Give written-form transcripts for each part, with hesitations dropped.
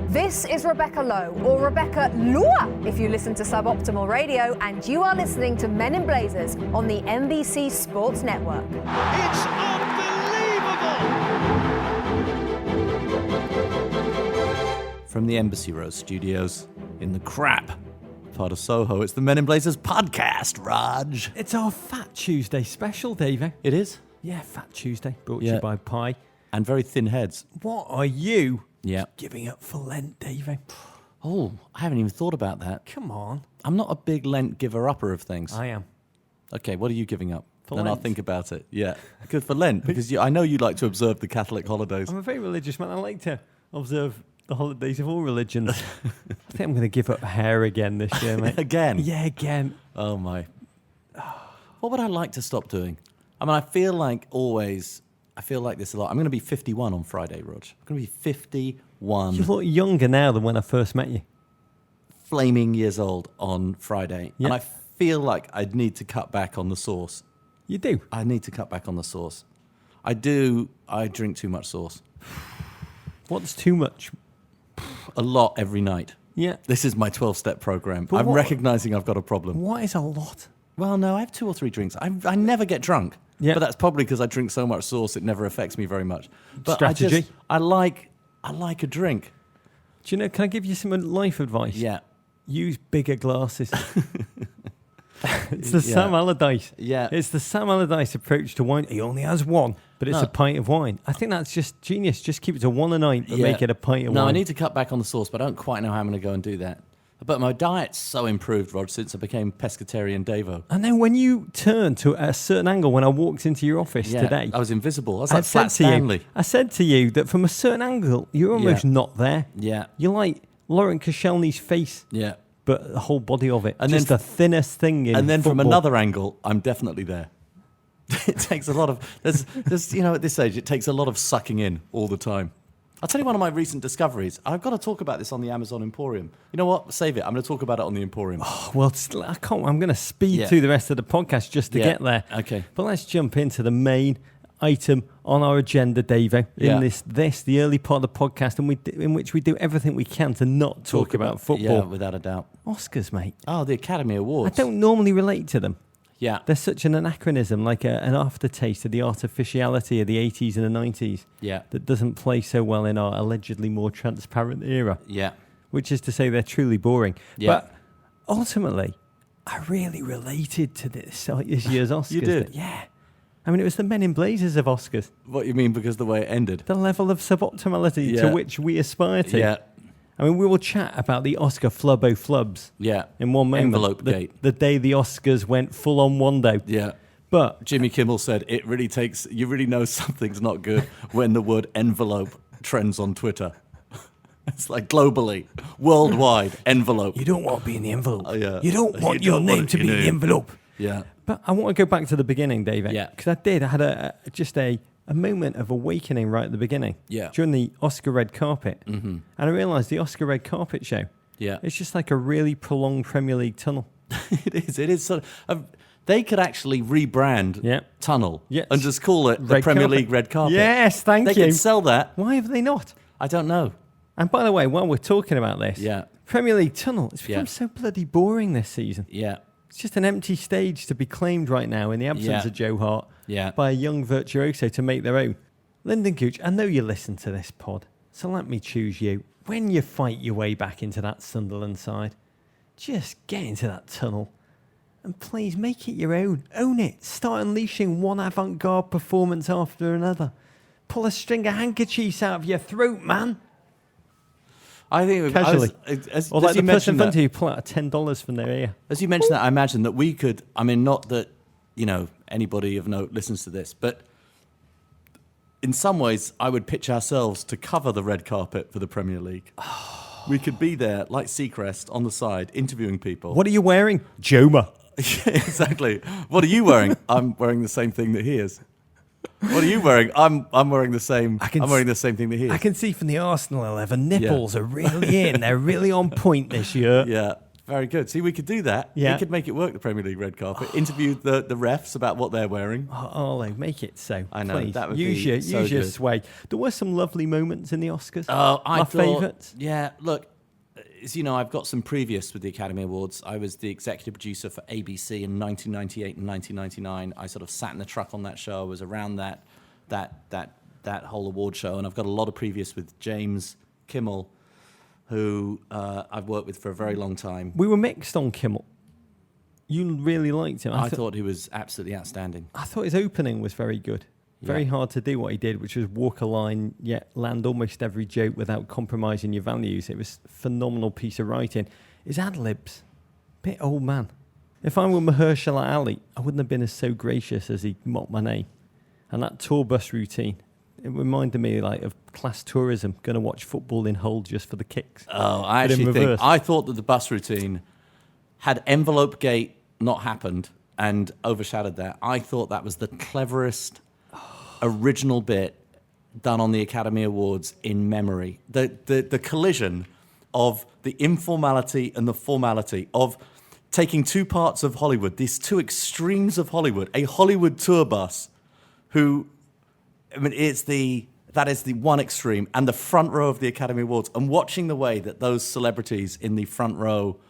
This is Rebecca Lowe, or Rebecca Lua, if you listen to Suboptimal Radio, and you are listening to Men in Blazers on the NBC Sports Network. It's unbelievable! From the Embassy Row studios in the crap part of Soho, it's the Men in Blazers podcast, Raj. It's our Fat Tuesday special, Davey. It is? Yeah, Fat Tuesday, brought to you by Pie. And very thin heads. What are you giving up for Lent, Davey? Oh, I haven't even thought about that. Come on. I'm not a big Lent giver-upper of things. I am. Okay, what are you giving up? For then Lent. I'll think about it. Yeah, good for Lent, because I know you like to observe the Catholic holidays. I'm a very religious man. I like to observe the holidays of all religions. I think I'm going to give up hair again this year, mate. Again? Yeah, again. Oh, my. What would I like to stop doing? I mean, I feel like this a lot. I'm going to be 51 on Friday, Rog. I'm going to be 51. You look younger now than when I first met you. Flaming years old on Friday. Yep. And I feel like I'd need to cut back on the sauce. You do? I need to cut back on the sauce. I do. I drink too much sauce. What's too much? A lot every night. Yeah. This is my 12-step program. But I'm recognizing I've got a problem. What is a lot? Well, no, I have 2 or 3 drinks. I never get drunk. Yeah. But that's probably because I drink so much sauce it never affects me very much. But Strategy. I like a drink. Do you know, can I give you some life advice? Yeah. Use bigger glasses. It's the Sam Allardyce. Yeah. It's the Sam Allardyce approach to wine. He only has one, but it's a pint of wine. I think that's just genius. Just keep it to one a night, but make it a pint of wine. No, I need to cut back on the sauce, but I don't quite know how I'm going to go and do that. But my diet's so improved, Rod, since I became pescatarian Davo. And then when you turned to a certain angle, when I walked into your office today, I was invisible. I was like Flat Stanley. I said to you that from a certain angle, you're almost not there. Yeah. You're like Lauren Koscielny's face. Yeah. But the whole body of it. And just then, the thinnest thing in And then football. from another angle, I'm definitely there. It takes a lot of... There's at this age, it takes a lot of sucking in all the time. I'll tell you one of my recent discoveries. I've got to talk about this on the Amazon Emporium. You know what? Save it. I'm going to talk about it on the Emporium. Oh, well, I can't. I'm going to speed through the rest of the podcast just to get there. Okay. But let's jump into the main item on our agenda, Davo. In the early part of the podcast, in which we do everything we can to not talk about football. Yeah, without a doubt. Oscars, mate. Oh, the Academy Awards. I don't normally relate to them. Yeah. They're such an anachronism, like an aftertaste of the artificiality of the 80s and the 90s. Yeah. That doesn't play so well in our allegedly more transparent era. Yeah. Which is to say they're truly boring. Yeah. But ultimately, I really related to this year's Oscars. You did? Yeah. I mean, it was the Men in Blazers of Oscars. What you mean, because the way it ended? The level of suboptimality to which we aspire to. Yeah. I mean, we will chat about the Oscar flubbo flubs in one moment. Envelope gate. The day the Oscars went full on Wando. Yeah. But Jimmy Kimmel said, you really know something's not good when the word envelope trends on Twitter. It's like globally, worldwide, envelope. You don't want to be in the envelope. Yeah. You don't want your name to be in the envelope. Yeah. But I want to go back to the beginning, David. Yeah. Because I had a moment of awakening right at the beginning. Yeah. During the Oscar red carpet. Mm-hmm. And I realised the Oscar red carpet show. Yeah. It's just like a really prolonged Premier League tunnel. It is sort of... They could actually rebrand Tunnel and just call it the Premier League red carpet. Yes, thank you. They could sell that. Why have they not? I don't know. And by the way, while we're talking about this, Premier League Tunnel, it's become so bloody boring this season. Yeah. It's just an empty stage to be claimed right now in the absence of Joe Hart by a young virtuoso to make their own. Lyndon Gooch, I know you listen to this pod, so let me choose you. When you fight your way back into that Sunderland side, just get into that tunnel and please make it your own. Own it. Start unleashing one avant-garde performance after another. Pull a string of handkerchiefs out of your throat, man. I think casually, or like the person in front of you pull out $10 from their ear. As you mentioned that, I imagine that we could. I mean, not that anybody of note listens to this, but in some ways, I would pitch ourselves to cover the red carpet for the Premier League. We could be there like Seacrest on the side, interviewing people. What are you wearing, Joma? Exactly. What are you wearing? I'm wearing the same thing that he is. What are you wearing? I'm wearing the same. I'm wearing the same thing that he is. I can see from the Arsenal 11, nipples are really in. They're really on point this year. Yeah. Very good. See, we could do that. Yeah. We could make it work, the Premier League red carpet. Interview the refs about what they're wearing. Oh, Arlo, make it so. I know. Please. That would use be your, so use your good. sway. There were some lovely moments in the Oscars. Oh, My favourites. Yeah, look, as you know, I've got some previous with the Academy Awards. I was the executive producer for ABC in 1998 and 1999. I sort of sat in the truck on that show. I was around that whole award show, and I've got a lot of previous with James Kimmel, who I've worked with for a very long time. We were mixed on Kimmel. You really liked him. I thought he was absolutely outstanding. I thought his opening was very good. Very hard to do what he did, which was walk a line, yet land almost every joke without compromising your values. It was a phenomenal piece of writing. His ad-libs, bit old man. If I were Mahershala Ali, I wouldn't have been as so gracious as he mocked my name. And that tour bus routine, it reminded me like of class tourism, going to watch football in Hull just for the kicks. Oh, I thought that the bus routine had Envelope Gate not happened and overshadowed that. I thought that was the cleverest original bit done on the Academy Awards in memory. The collision of the informality and the formality of taking two parts of Hollywood, these two extremes of Hollywood, a Hollywood tour bus who, I mean, that is the one extreme, and the front row of the Academy Awards, and watching the way that those celebrities in the front row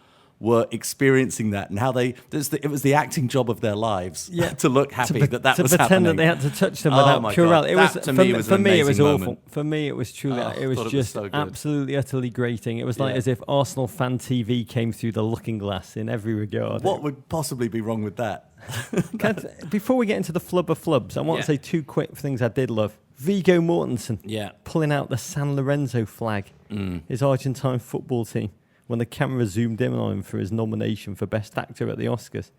were experiencing that, and how it was the acting job of their lives to look happy that was happening. To pretend that they had to touch them without Purell. For me, it was moment. awful. For me, it was truly, it was just so absolutely, utterly grating. It was like as if Arsenal fan TV came through the looking glass in every regard. What would possibly be wrong with that? Before we get into the flub of flubs, I want to say two quick things I did love. Viggo Mortensen pulling out the San Lorenzo flag, his Argentine football team, when the camera zoomed in on him for his nomination for Best Actor at the Oscars.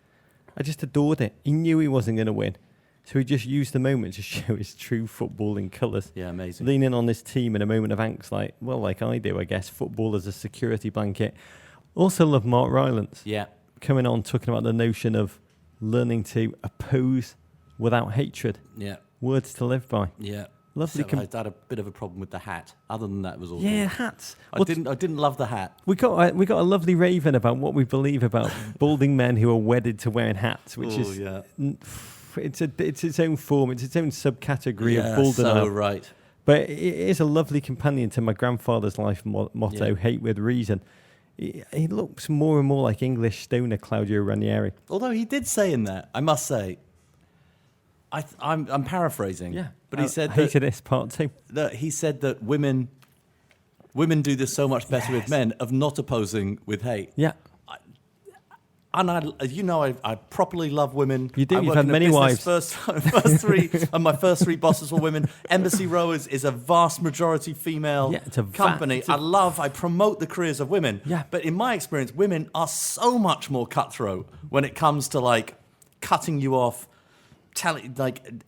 I just adored it. He knew he wasn't going to win, so he just used the moment to show his true footballing colours. Yeah, amazing. Leaning on this team in a moment of angst, like I do, I guess. Football as a security blanket. Also love Mark Rylance. Yeah. Coming on, talking about the notion of learning to oppose without hatred. Yeah. Words to live by. Yeah. Lovely. I had a bit of a problem with the hat. Other than that, it was all Yeah, good. hats. I didn't love the hat. We got a lovely raven about what we believe about balding men who are wedded to wearing hats, which it's its own form. It's its own subcategory of balding. So right. But it is a lovely companion to my grandfather's life motto: hate with reason. He looks more and more like English stoner Claudio Ranieri. Although he did say in that, I must say, I'm paraphrasing. Yeah, but he said hated this part too. That he said that women do this so much better with men of not opposing with hate. Yeah. I properly love women. You do. I You've work had in many wives. First three, and my first three bosses were women. Embassy Rowers is a vast majority female company. I promote the careers of women. Yeah. But in my experience, women are so much more cutthroat when it comes to like cutting you off,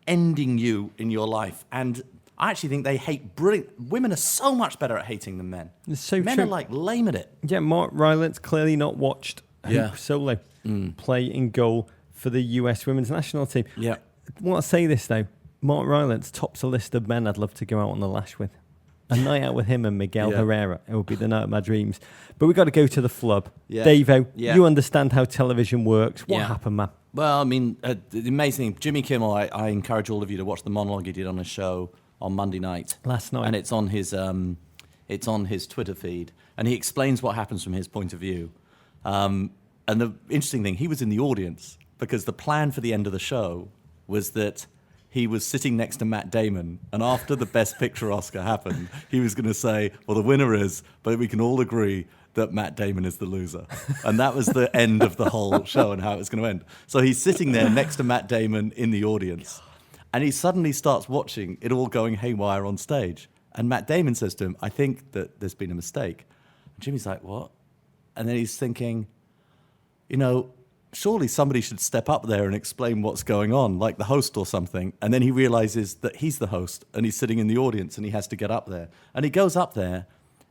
ending you in your life. And I actually think they hate brilliant. Women are so much better at hating than men. It's so men true. are like lame at it. Yeah, Mark Rylance clearly not watched Hoop Solo play in goal for the US women's national team. Yeah. I want to say this though. Mark Rylance tops a list of men I'd love to go out on the lash with. A night out with him and Miguel Herrera. It would be the night of my dreams. But we've got to go to the flub. Yeah. Davo, you understand how television works. What happened, man? Well, I mean, the amazing thing, Jimmy Kimmel, I encourage all of you to watch the monologue he did on his show on Monday night. Last night. And it's on his Twitter feed. And he explains what happens from his point of view. And the interesting thing, he was in the audience because the plan for the end of the show was that he was sitting next to Matt Damon, and after the Best Picture Oscar happened, he was going to say, well, the winner is, but we can all agree that Matt Damon is the loser. And that was the end of the whole show and how it was going to end. So he's sitting there next to Matt Damon in the audience, and he suddenly starts watching it all going haywire on stage. And Matt Damon says to him, I think that there's been a mistake. And Jimmy's like, what? And then he's thinking, surely somebody should step up there and explain what's going on, like the host or something. And then he realizes that he's the host and he's sitting in the audience and he has to get up there. And he goes up there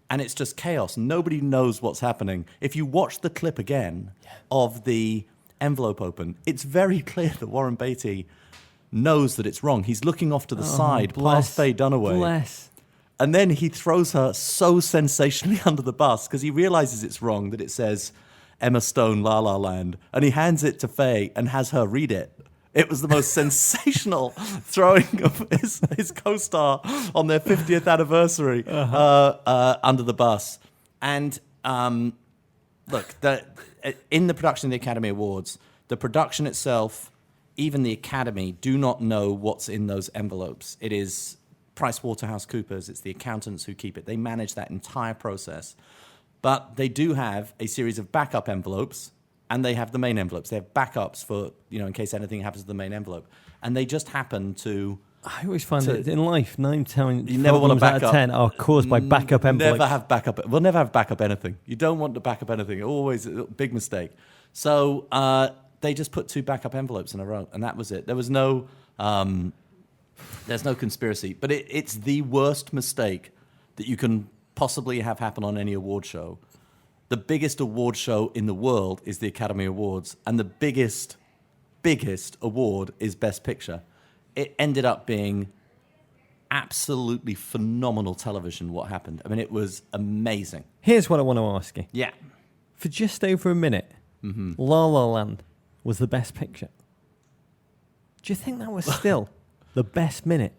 and it's just chaos. Nobody knows what's happening. If you watch the clip again of the envelope open, it's very clear that Warren Beatty knows that it's wrong. He's looking off to the side past Faye Dunaway. And then he throws her so sensationally under the bus because he realizes it's wrong, that it says Emma Stone La La Land, and he hands it to Faye and has her read it. It was the most sensational throwing of his co-star on their 50th anniversary under the bus. And look, in the production of the Academy Awards, the production itself, even the Academy, do not know what's in those envelopes. It is PricewaterhouseCoopers. It's the accountants who keep it. They manage that entire process. But they do have a series of backup envelopes, and they have the main envelopes. They have backups for, in case anything happens to the main envelope. And they just happen to... I always find that in life, 9 times you never want a backup. Out of 10 are caused by backup envelopes. Never have backup. We'll never have backup anything. You don't want to backup anything. Always a big mistake. So they just put 2 backup envelopes in a row, and that was it. There was no... there's no conspiracy. But it's the worst mistake that you can possibly have happen on any award show. The biggest award show in the world is the Academy Awards, and the biggest award is Best Picture. It ended up being absolutely phenomenal television, what happened. I mean, it was amazing. Here's what I want to ask you. Yeah. For just over a minute, La La Land was the best picture. Do you think that was still the best minute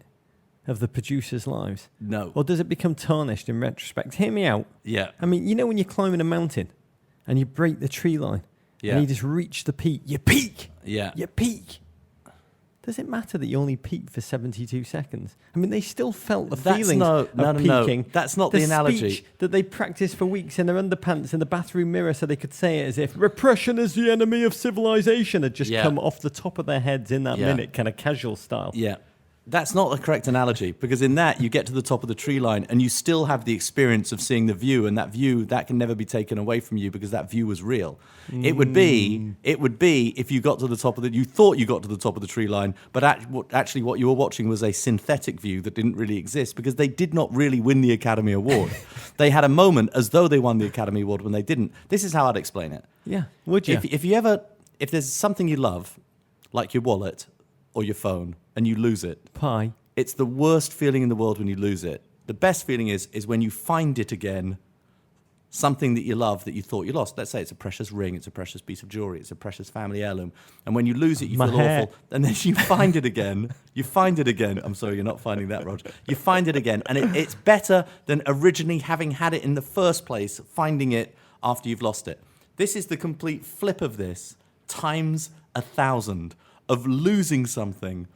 of the producers' lives? No. Or does it become tarnished in retrospect? Hear me out. Yeah. I mean, when you're climbing a mountain and you break the tree line and you just reach the peak, you peak. Yeah. You peak. Does it matter that you only peaked for 72 seconds? I mean, they still felt the feelings of peaking. No. That's not the analogy. Speech that they practiced for weeks in their underpants in the bathroom mirror so they could say it as if repression is the enemy of civilization had just come off the top of their heads in that minute, kind of casual style. Yeah. That's not the correct analogy, because in that you get to the top of the tree line and you still have the experience of seeing the view, and that view, that can never be taken away from you because that view was real. It would be if you got to the top of you thought you got to the top of the tree line, but actually what you were watching was a synthetic view that didn't really exist, because they did not really win the Academy Award. They had a moment as though they won the Academy Award when they didn't. This is how I'd explain it. Yeah, would you? If there's something you love, like your wallet or your phone, and you lose it. Pie. It's the worst feeling in the world when you lose it. The best feeling is when you find it again, something that you love that you thought you lost. Let's say it's a precious ring, it's a precious piece of jewelry, it's a precious family heirloom. And when you lose it, you feel awful. And then you find it again. I'm sorry, you're not finding that, Roger. You find it again. And it's better than originally having had it in the first place, finding it after you've lost it. This is the complete flip of this, times 1,000, of losing something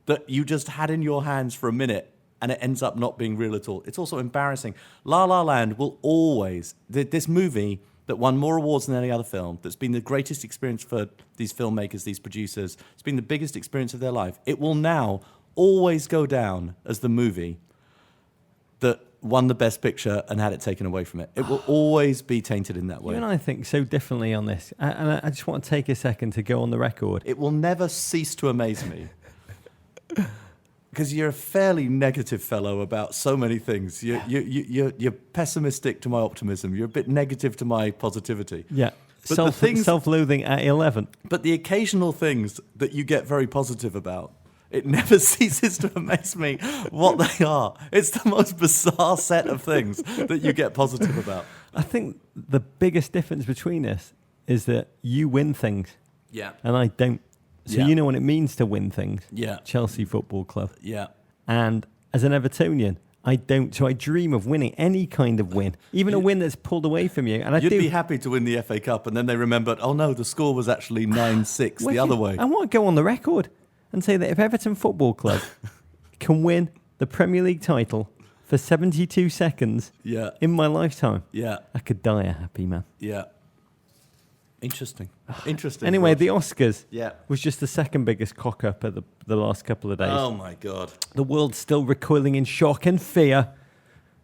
that you just had in your hands for a minute and it ends up not being real at all. It's also embarrassing. La La Land will always, this movie that won more awards than any other film, that's been the greatest experience for these filmmakers, these producers, it's been the biggest experience of their life. It will now always go down as the movie that won the Best Picture and had it taken away from it. It will always be tainted in that way. You and I think so differently on this. And I just want to take a second to go on the record. It will never cease to amaze me. Because you're a fairly negative fellow about so many things. You're pessimistic to my optimism. You're a bit negative to my positivity. Yeah. But self-loathing at 11. But the occasional things that you get very positive about, it never ceases to amaze me what they are. It's the most bizarre set of things that you get positive about. I think the biggest difference between us is that you win things. Yeah. And I don't. So you know what it means to win things. Yeah. Chelsea Football Club. Yeah. And as an Evertonian, I don't. So I dream of winning any kind of win, even a win that's pulled away from you. And you'd be happy to win the FA Cup, and then they remembered, oh no, the score was actually 9-6 the other way. I want to go on the record and say that if Everton Football Club can win the Premier League title for 72 seconds in my lifetime, I could die a happy man. Yeah. Interesting. Anyway, the Oscars was just the second biggest cock-up at the last couple of days. Oh, my God. The world's still recoiling in shock and fear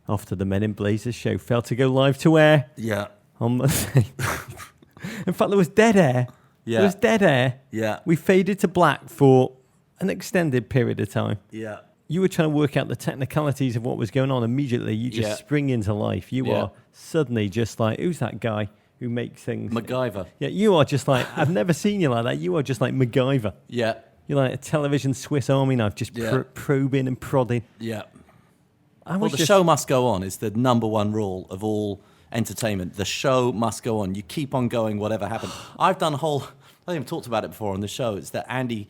after the Men in Blazers show failed to go live to air. Yeah. On Monday. In fact, there was dead air. Yeah. There was dead air. Yeah. We faded to black for an extended period of time. Yeah. You were trying to work out the technicalities of what was going on. Immediately, you just spring into life. You are suddenly just like, who's that guy who makes things? MacGyver. Yeah, you are just like, I've never seen you like that. You are just like MacGyver. Yeah. You're like a television Swiss Army knife, just probing and prodding. Yeah. Well, the show must go on is the number one rule of all entertainment. The show must go on. You keep on going, whatever happens. I think I've talked about it before on the show. It's that Andy,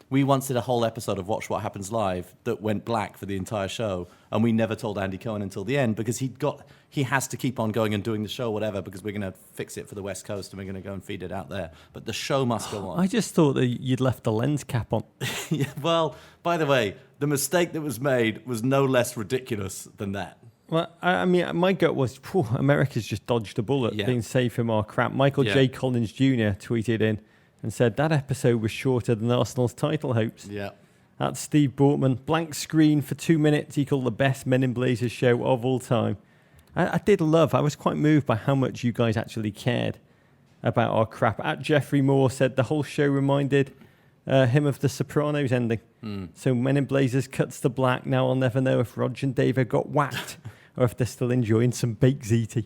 we once did a whole episode of Watch What Happens Live that went black for the entire show, and we never told Andy Cohen until the end because he has to keep on going and doing the show, whatever, because we're going to fix it for the West Coast and we're going to go and feed it out there. But the show must go on. I just thought that you'd left the lens cap on. Yeah, well, by the way, the mistake that was made was no less ridiculous than that. Well, I mean, my gut was, America's just dodged a bullet, being saved from our crap. Michael J. Collins Jr. tweeted in and said, that episode was shorter than Arsenal's title hopes. Yeah. That's Steve Bortman. Blank screen for 2 minutes equal the best Men in Blazers show of all time. I was quite moved by how much you guys actually cared about our crap. At Jeffrey Moore said the whole show reminded him of the Sopranos ending. So Men in Blazers cuts to black. Now I'll never know if Rog and David got whacked or if they're still enjoying some baked ziti.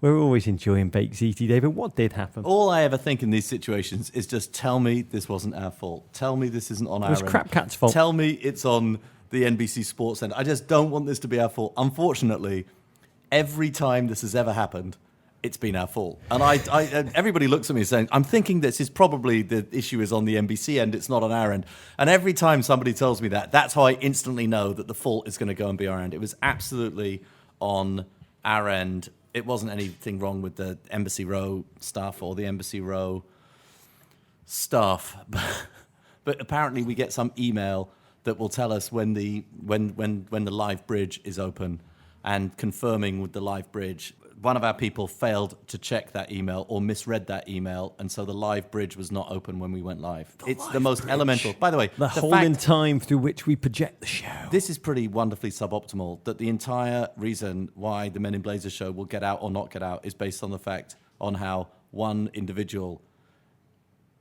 We're always enjoying baked ziti, David. What did happen? All I ever think in these situations is just tell me this wasn't our fault. Tell me this isn't on our end. It was Crap Cat's fault. Tell me it's on the NBC Sports end. I just don't want this to be our fault. Unfortunately, every time this has ever happened, it's been our fault. And everybody looks at me saying, I'm thinking this is probably the issue is on the NBC end, it's not on our end. And every time somebody tells me that, that's how I instantly know that the fault is going to go and be our end. It was absolutely on our end. It wasn't anything wrong with the Embassy Row stuff or the Embassy Row staff. But apparently we get some email that will tell us when the live bridge is open, and confirming with the live bridge. One of our people failed to check that email or misread that email, and so the live bridge was not open when we went live. It's the most elemental. By the way, the hole in time through which we project the show. This is pretty wonderfully suboptimal, that the entire reason why the Men in Blazers show will get out or not get out is based on the fact on how one individual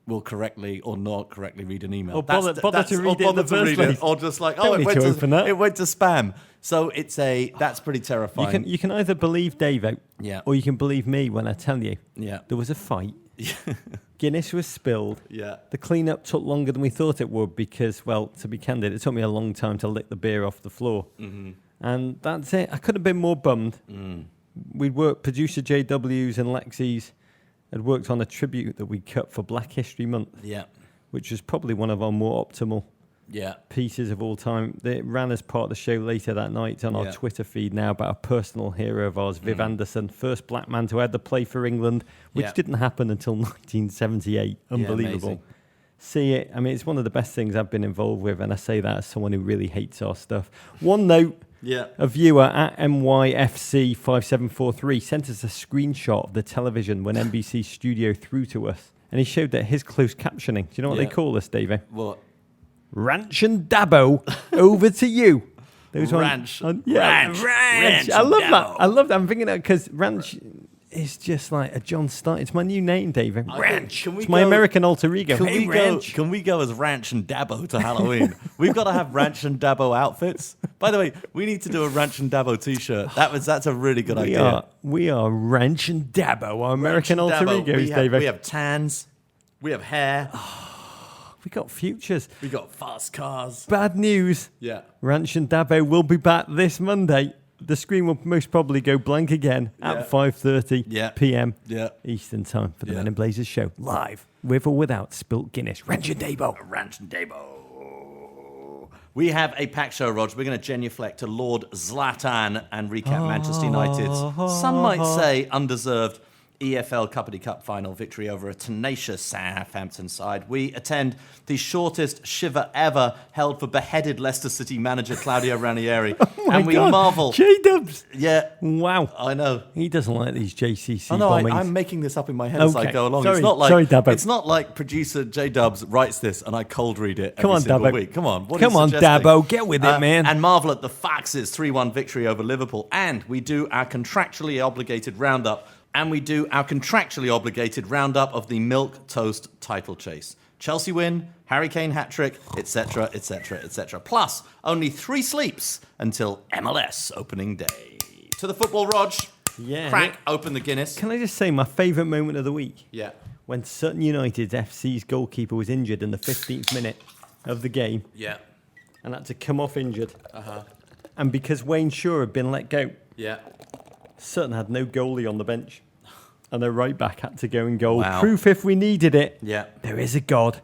will correctly or not correctly read an email. Or bother to read it in the first place. Or just like, it went to spam. So that's pretty terrifying. You can either believe Davo, or you can believe me when I tell you there was a fight. Guinness was spilled. The clean-up took longer than we thought it would because, well, to be candid, it took me a long time to lick the beer off the floor. And that's it. I could have been more bummed. We'd worked, producer JW's and Lexi's had worked on a tribute that we cut for Black History Month, which was probably one of our more optimal pieces of all time. It ran as part of the show later that night on our Twitter feed now about a personal hero of ours, Viv Anderson, first black man to ever play for England, which didn't happen until 1978. Unbelievable. See it. I mean, it's one of the best things I've been involved with, and I say that as someone who really hates our stuff. One note. A viewer at MYFC5743 sent us a screenshot of the television when NBC Studio threw to us. And he showed that his closed captioning. Do you know what they call this, Davey? What? Ranch and Dabo, over to you. Ranch. Ranch. I love that. I love that. I'm thinking that because Ranch is just like a John Stark. It's my new name, David. Ranch. It's my American alter ego. Can we go as Ranch and Dabo to Halloween? We've got to have Ranch and Dabo outfits. By the way, we need to do a Ranch and Dabo t-shirt. That's a really good idea. We are Ranch and Dabo, our American alter egos, David. We have tans. We have hair. We got futures. We got fast cars. Bad news. Ranch and Dabo will be back this Monday. The screen will most probably go blank again at 5:30 p.m. Eastern Time for the Men in Blazers show. Live, with or without Spilt Guinness. Ranch and Dabo. Ranch and Dabo. We have a packed show, Rog. We're going to genuflect to Lord Zlatan and recap Manchester United's, some might say, undeserved EFL Cuppity Cup final victory over a tenacious Southampton side. We attend the shortest shiver ever held for beheaded Leicester City manager Claudio Ranieri. And we marvel. J-Dubs. Yeah. Wow. I know. He doesn't like these JCC bombings. I'm making this up in my head as I go along. Sorry, Dabo. It's not like producer J-Dubs writes this and I cold read it every single week. Come on. Come on, Dabo. Get with it, man. And marvel at the Foxes' 3-1 victory over Liverpool. And we do our contractually obligated roundup of the Milk Toast title chase. Chelsea win, Harry Kane hat-trick, etc., etc., etc. Plus, only 3 sleeps until MLS opening day. To the football, Rog. Crack open the Guinness. Can I just say my favourite moment of the week? When Sutton United's FC's goalkeeper was injured in the 15th minute of the game. And had to come off injured. And because Wayne Shaw had been let go. Sutton had no goalie on the bench. And their right back had to go in goal. Wow. Proof if we needed it. Yeah. There is a God,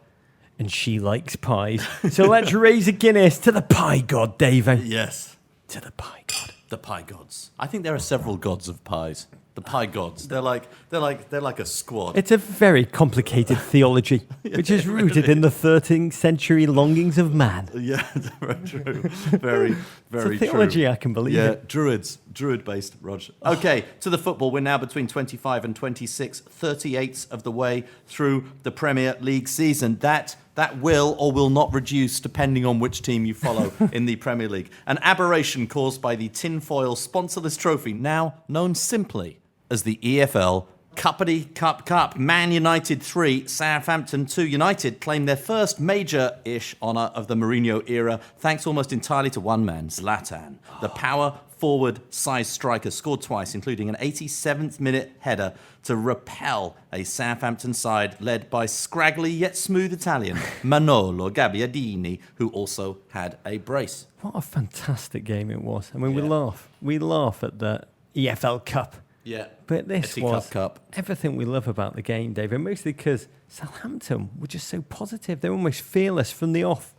and she likes pies. So let's raise a Guinness to the pie god, Davo. Yes. To the pie god. The pie gods. I think there are several gods of pies. The pie gods. They're like a squad. It's a very complicated theology, which is rooted in the 13th century longings of man. Yeah, very true. Very, very it's a theology true. I can believe Yeah, it. Druid-based, Roger. Okay, to the football. We're now between 25 and 26, 38ths of the way through the Premier League season. That will or will not reduce depending on which team you follow in the Premier League. An aberration caused by the tinfoil sponsorless trophy, now known simply as the EFL Cuppity Cup. Man United 3, Southampton 2. United claim their first major-ish honour of the Mourinho era, thanks almost entirely to one man, Zlatan. The power forward-sized striker scored twice, including an 87th minute header to repel a Southampton side led by scraggly yet smooth Italian Manolo Gabbiadini, who also had a brace. What a fantastic game it was. I mean, we laugh at the EFL Cup. Yeah. But this Eti was Cup. everything we love about the game, David, mostly because Southampton were just so positive. They're almost fearless from the off,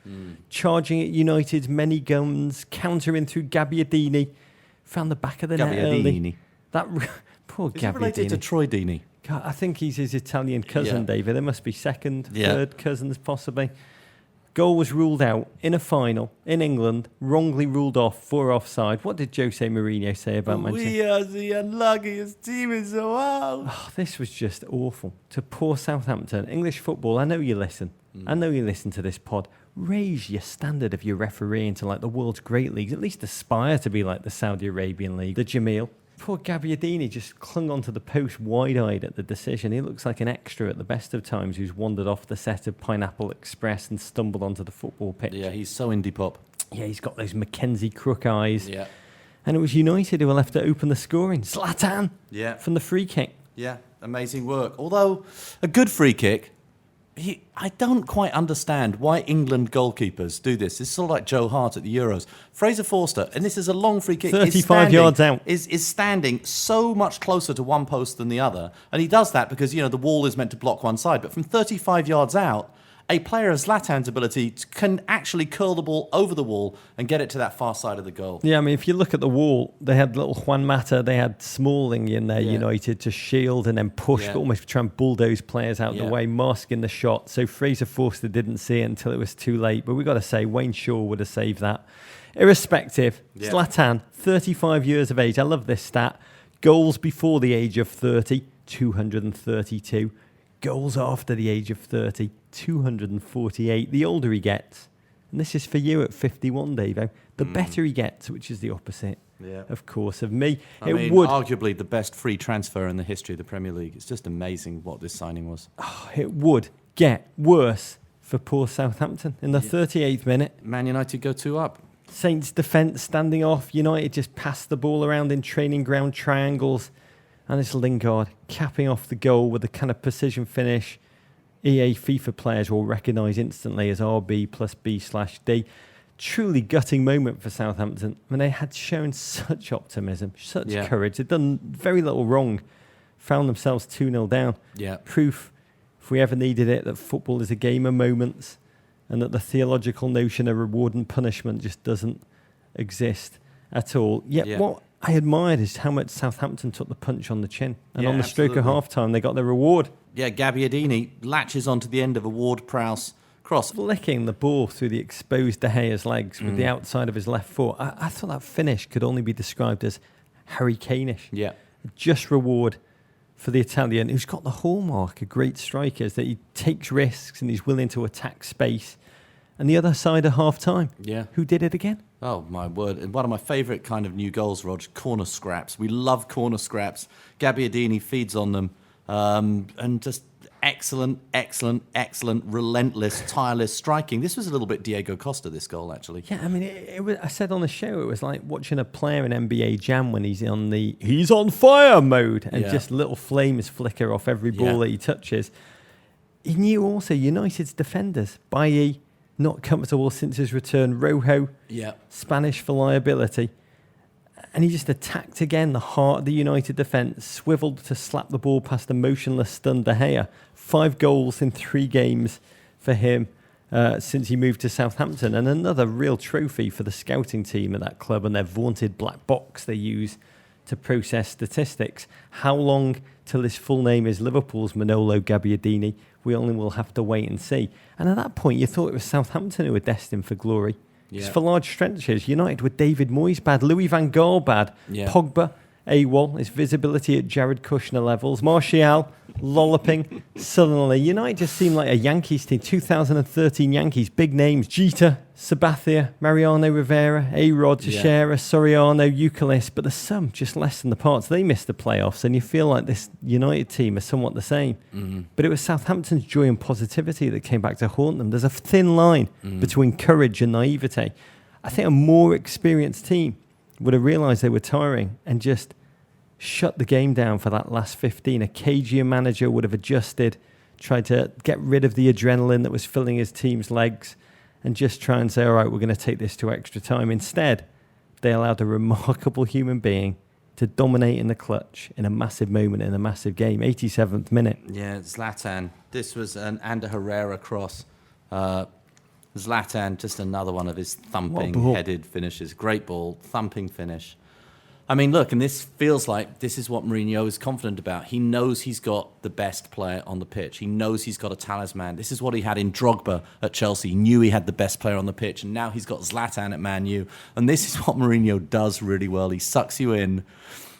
charging at United's many guns, countering through Gabbiadini, found the back of the net early. That poor Is he related to Gabbiadini. Troy Deeney? God, I think he's his Italian cousin, Yeah. David. There must be second, Yeah. third cousins possibly. Goal was ruled out in a final in England, wrongly ruled off for offside. What did Jose Mourinho say about Manchester? We are the unluckiest team in the world. Oh, this was just awful. To poor Southampton. English football, I know you listen. I know you listen to this pod. Raise your standard of your refereeing to like the world's great leagues. At least aspire to be like the Saudi Arabian league, the Jameel. Poor Gabbiadini just clung onto the post wide-eyed at the decision. He looks like an extra at the best of times who's wandered off the set of Pineapple Express and stumbled onto the football pitch. Yeah, he's so indie pop. Yeah, he's got those Mackenzie Crook eyes. Yeah. And it was United who were left to open the scoring. Zlatan Yeah. from the free kick. Yeah, amazing work. Although, a good free kick, I don't quite understand why England goalkeepers do this. It's sort of like Joe Hart at the Euros. Fraser Forster, and this is a long free kick. 35 yards out. Is standing so much closer to one post than the other. And he does that because, the wall is meant to block one side. But from 35 yards out, a player of Zlatan's ability can actually curl the ball over the wall and get it to that far side of the goal. Yeah, I mean, if you look at the wall, they had little Juan Mata, they had Smalling in there, United, to shield and then push, almost try and bulldoze players out the way, masking the shot. So Fraser Forster didn't see it until it was too late. But we got to say, Wayne Shaw would have saved that. Irrespective, Zlatan, 35 years of age. I love this stat. Goals before the age of 30, 232. Goals after the age of 30, 248. The older he gets, and this is for you at 51, Davo, the better he gets, which is the opposite, of course, of me. I mean, arguably the best free transfer in the history of the Premier League. It's just amazing what this signing was. Oh, it would get worse for poor Southampton in the 38th minute. Man United go 2 up. Saints' defence standing off. United just passed the ball around in training ground triangles. And it's Lingard capping off the goal with a kind of precision finish. EA FIFA players will recognise instantly as RB+B/D. Truly gutting moment for Southampton. I mean, they had shown such optimism, such courage. They'd done very little wrong. Found themselves 2-0 down. Yeah. Proof, if we ever needed it, that football is a game of moments and that the theological notion of reward and punishment just doesn't exist at all. Yet what I admired is how much Southampton took the punch on the chin. And on the stroke of half-time, they got their reward. Yeah, Gabbiadini latches onto the end of a Ward-Prowse cross. Flicking the ball through the exposed De Gea's legs with the outside of his left foot. I thought that finish could only be described as hurricane-ish. Yeah. Just reward for the Italian, who's got the hallmark of great strikers, that he takes risks and he's willing to attack space. And the other side of half-time, who did it again? Oh, my word. And one of my favourite kind of new goals, Rog, corner scraps. We love corner scraps. Gabbiadini feeds on them. And just excellent, relentless, tireless striking. This was a little bit Diego Costa, this goal, actually. Yeah, I mean, it was, I said on the show, it was like watching a player in NBA Jam when he's on the he's on fire mode and just little flames flicker off every ball that he touches. He knew also United's defenders, Bailly, not comfortable since his return, Rojo, Spanish for liability. And he just attacked again the heart of the United defence, swiveled to slap the ball past the motionless, stunned De Gea. 5 goals in 3 games for him since he moved to Southampton. And another real trophy for the scouting team at that club and their vaunted black box they use to process statistics. How long till his full name is Liverpool's Manolo Gabbiadini? We only will have to wait and see. And at that point, you thought it was Southampton who were destined for glory. Because for large stretches, United with David Moyes bad, Louis van Gaal bad, Pogba, AWOL, his visibility at Jared Kushner levels, Martial, lolloping. Suddenly, United just seemed like a Yankees team. 2013 Yankees, big names, Jeter, Sabathia, Mariano Rivera, A-Rod, Teixeira, Soriano, Euclid, but the sum just less than the parts. They missed the playoffs, and you feel like this United team is somewhat the same. But it was Southampton's joy and positivity that came back to haunt them. There's a thin line between courage and naivete. I think a more experienced team would have realised they were tiring and just shut the game down for that last 15. A cagier manager would have adjusted, tried to get rid of the adrenaline that was filling his team's legs and just try and say, all right, we're going to take this to extra time. Instead, they allowed a remarkable human being to dominate in the clutch in a massive moment in a massive game. 87th minute. Yeah, Zlatan. This was an Ander Herrera cross. Zlatan, just another one of his thumping-headed finishes. Great ball, thumping finish. I mean, look, and this feels like this is what Mourinho is confident about. He knows he's got the best player on the pitch. He knows he's got a talisman. This is what he had in Drogba at Chelsea. He knew he had the best player on the pitch, and now he's got Zlatan at Man U. And this is what Mourinho does really well. He sucks you in.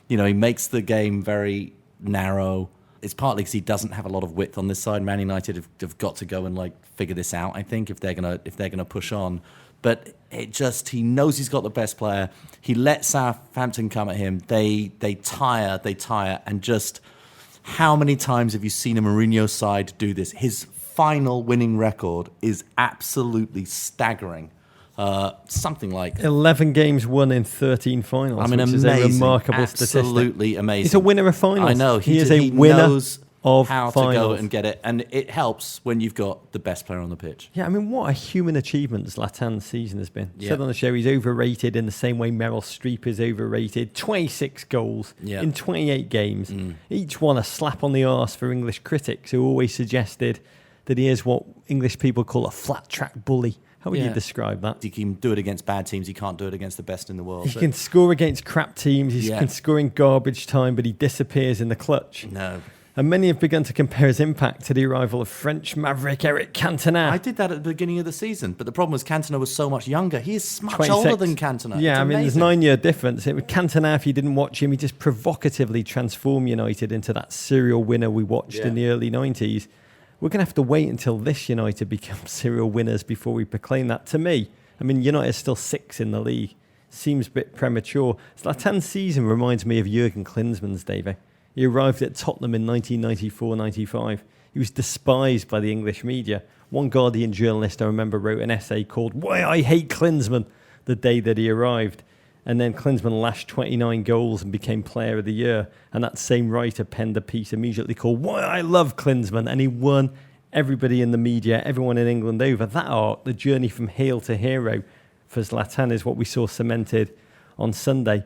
You know, he makes the game very narrow. It's partly because he doesn't have a lot of width on this side. Man United have got to go and figure this out, I think, if they're gonna push on. But he knows he's got the best player. He lets Southampton come at him. They tire, and just how many times have you seen a Mourinho side do this? His final winning record is absolutely staggering. Something like 11 games won in 13 finals. I mean, which amazing, is a remarkable statistic. Absolutely amazing. He's a winner of finals. I know he is a winner knows of how finals. to go and get it, and it helps when you've got the best player on the pitch. Yeah, I mean, what a human achievement Zlatan's season has been. Yeah. Said on the show, he's overrated in the same way Meryl Streep is overrated. 26 goals in 28 games. Each one a slap on the arse for English critics who always suggested that he is what English people call a flat track bully. How would you describe that? He can do it against bad teams. He can't do it against the best in the world. He can score against crap teams. He can score in garbage time, but he disappears in the clutch. No. And many have begun to compare his impact to the arrival of French maverick Eric Cantona. I did that at the beginning of the season, but the problem was Cantona was so much younger. He is much 26. older than Cantona. Yeah, it's I mean, there's amazing. 9-year difference. It was Cantona, if you didn't watch him, he just provocatively transformed United into that serial winner we watched in the early 90s. We're going to have to wait until this United becomes serial winners before we proclaim that. To me, I mean, United is still 6th in the league. Seems a bit premature. Zlatan's season reminds me of Jurgen Klinsmann's, David. He arrived at Tottenham in 1994-95. He was despised by the English media. One Guardian journalist, I remember, wrote an essay called "Why I Hate Klinsmann" the day that he arrived. And then Klinsmann lashed 29 goals and became Player of the Year. And that same writer penned a piece immediately called "Why I Love Klinsmann." And he won everybody in the media, everyone in England over. That arc, the journey from heel to hero for Zlatan, is what we saw cemented on Sunday.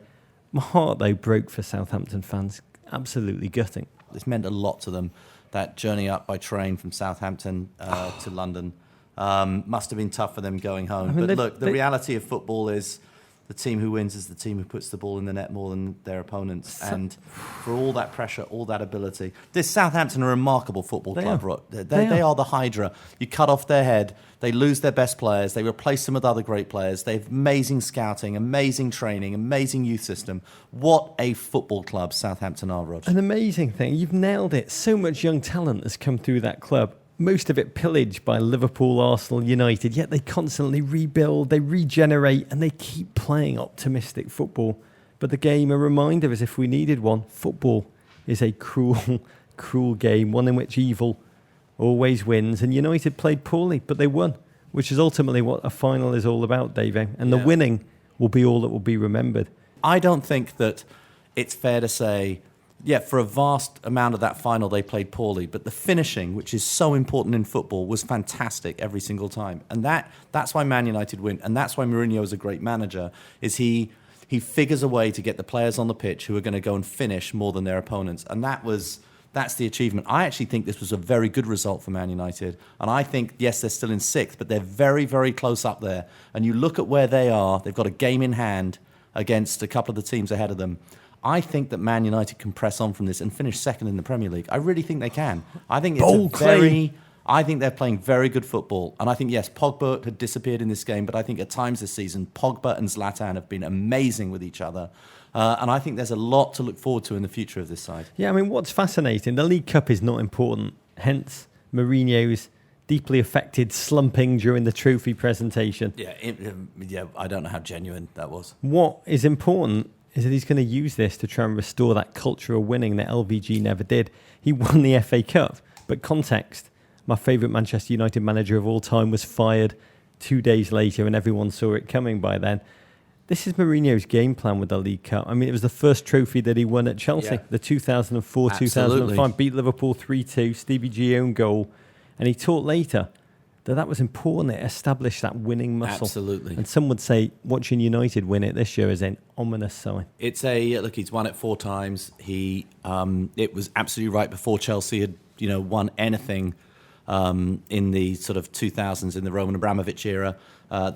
My heart, though, broke for Southampton fans. Absolutely gutting. This meant a lot to them, that journey up by train from Southampton to London. Must have been tough for them going home. I mean, but look, the reality of football is the team who wins is the team who puts the ball in the net more than their opponents. And for all that pressure, all that ability, this Southampton are a remarkable football club. They are the Hydra. You cut off their head, they lose their best players, they replace them with other great players. They have amazing scouting, amazing training, amazing youth system. What a football club Southampton are, Rog. An amazing thing. You've nailed it. So much young talent has come through that club. Most of it pillaged by Liverpool, Arsenal, United, yet they constantly rebuild, they regenerate, and they keep playing optimistic football. But the game, a reminder, as if we needed one, football is a cruel, cruel game, one in which evil always wins. And United played poorly, but they won, which is ultimately what a final is all about, Dave. And the winning will be all that will be remembered. I don't think that it's fair to say, for a vast amount of that final, they played poorly. But the finishing, which is so important in football, was fantastic every single time. And that's why Man United win. And that's why Mourinho is a great manager, is he he figures a way to get the players on the pitch who are going to go and finish more than their opponents. And that's the achievement. I actually think this was a very good result for Man United. And I think, yes, they're still in 6th, but they're very, very close up there. And you look at where they are, they've got a game in hand against a couple of the teams ahead of them. I think that Man United can press on from this and finish 2nd in the Premier League. I really think they can. I think I think they're playing very good football. And I think, yes, Pogba had disappeared in this game, but I think at times this season, Pogba and Zlatan have been amazing with each other. And I think there's a lot to look forward to in the future of this side. Yeah, I mean, what's fascinating, the League Cup is not important. Hence, Mourinho's deeply affected slumping during the trophy presentation. Yeah, I don't know how genuine that was. What is important is that he's going to use this to try and restore that culture of winning that LVG never did. He won the FA Cup, but context, my favourite Manchester United manager of all time was fired 2 days later and everyone saw it coming by then. This is Mourinho's game plan with the League Cup. I mean, it was the first trophy that he won at Chelsea, the 2004-2005, beat Liverpool 3-2, Stevie G own goal, and he taught later that was important. It established that winning muscle. Absolutely. And some would say watching United win it this year is an ominous sign. It's look, he's won it 4 times. It was absolutely right before Chelsea had, won anything in the sort of 2000s in the Roman Abramovich era.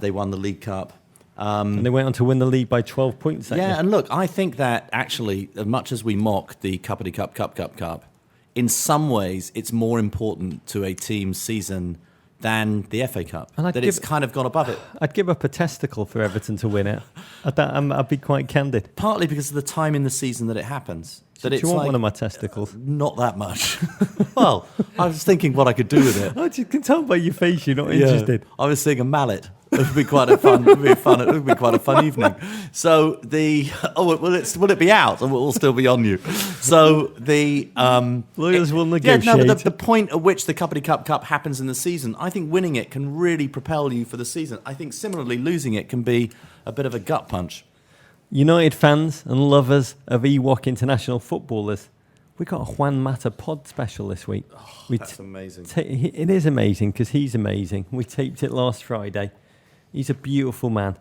They won the League Cup. And they went on to win the league by 12 points. And look, I think that actually, as much as we mock the Cuppity Cup, in some ways, it's more important to a team's season than the FA Cup. And it's kind of gone above it. I'd give up a testicle for Everton to win it. I'd be quite candid. Partly because of the time in the season that it happens. Do you want one of my testicles? Not that much. Well, I was thinking what I could do with it. I just can tell by your face you're not interested. I was seeing a mallet. It would be quite a fun. It would be quite a fun evening. So will it be out or will it still be on you? So the lawyers will negotiate. Yeah, no, but the point at which the Cuppity Cup happens in the season, I think winning it can really propel you for the season. I think similarly losing it can be a bit of a gut punch. United fans and lovers of Ewok international footballers, we got a Juan Mata pod special this week. That's amazing. It is amazing because he's amazing. We taped it last Friday. He's a beautiful man.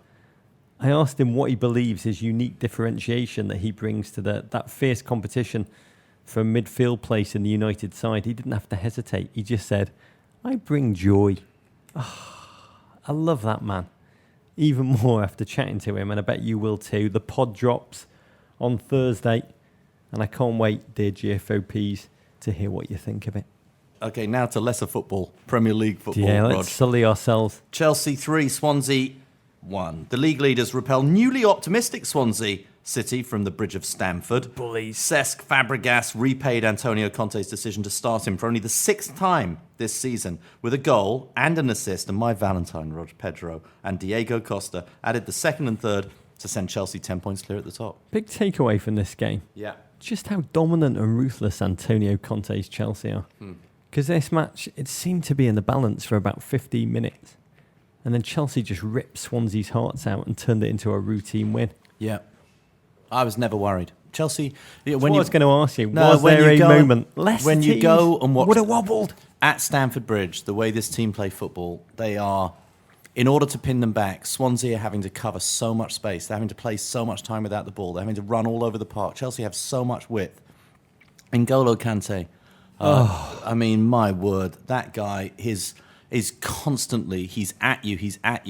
I asked him what he believes is unique differentiation that he brings to that fierce competition for a midfield place in the United side. He didn't have to hesitate. He just said, I bring joy. I love that man. Even more after chatting to him, and I bet you will too. The pod drops on Thursday, and I can't wait, dear GFOPs, to hear what you think of it. Okay, now to lesser football, Premier League football. Yeah, let's sully ourselves. Chelsea 3, Swansea 1. The league leaders repel newly optimistic Swansea City from the Bridge of Stamford. Bullies. Cesc Fabregas repaid Antonio Conte's decision to start him for only the 6th time this season with a goal and an assist, and my Valentine, Roger Pedro, and Diego Costa added the 2nd and 3rd to send Chelsea 10 points clear at the top. Big takeaway from this game. Yeah. Just how dominant and ruthless Antonio Conte's Chelsea are. Because this match, it seemed to be in the balance for about 15 minutes. And then Chelsea just ripped Swansea's hearts out and turned it into a routine win. Yeah. I was never worried. Chelsea, I was going to ask you, was there a moment? When you go and watch would have wobbled at Stamford Bridge, the way this team play football, they are, in order to pin them back, Swansea are having to cover so much space. They're having to play so much time without the ball. They're having to run all over the park. Chelsea have so much width. N'Golo Kante, I mean, my word, that guy is constantly, he's at you, it's at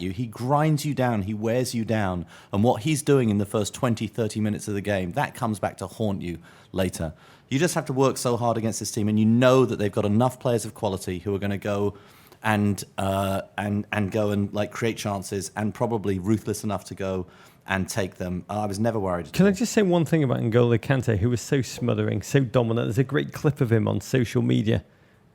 you. He grinds you down, he wears you down. And what he's doing in the first 20, 30 minutes of the game, that comes back to haunt you later. You just have to work so hard against this team, and you know that they've got enough players of quality who are going to go and go and like create chances, and probably ruthless enough to go and take them. I was never worried. Can I just say one thing about N'Golo Kante, who was so smothering, so dominant? There's a great clip of him on social media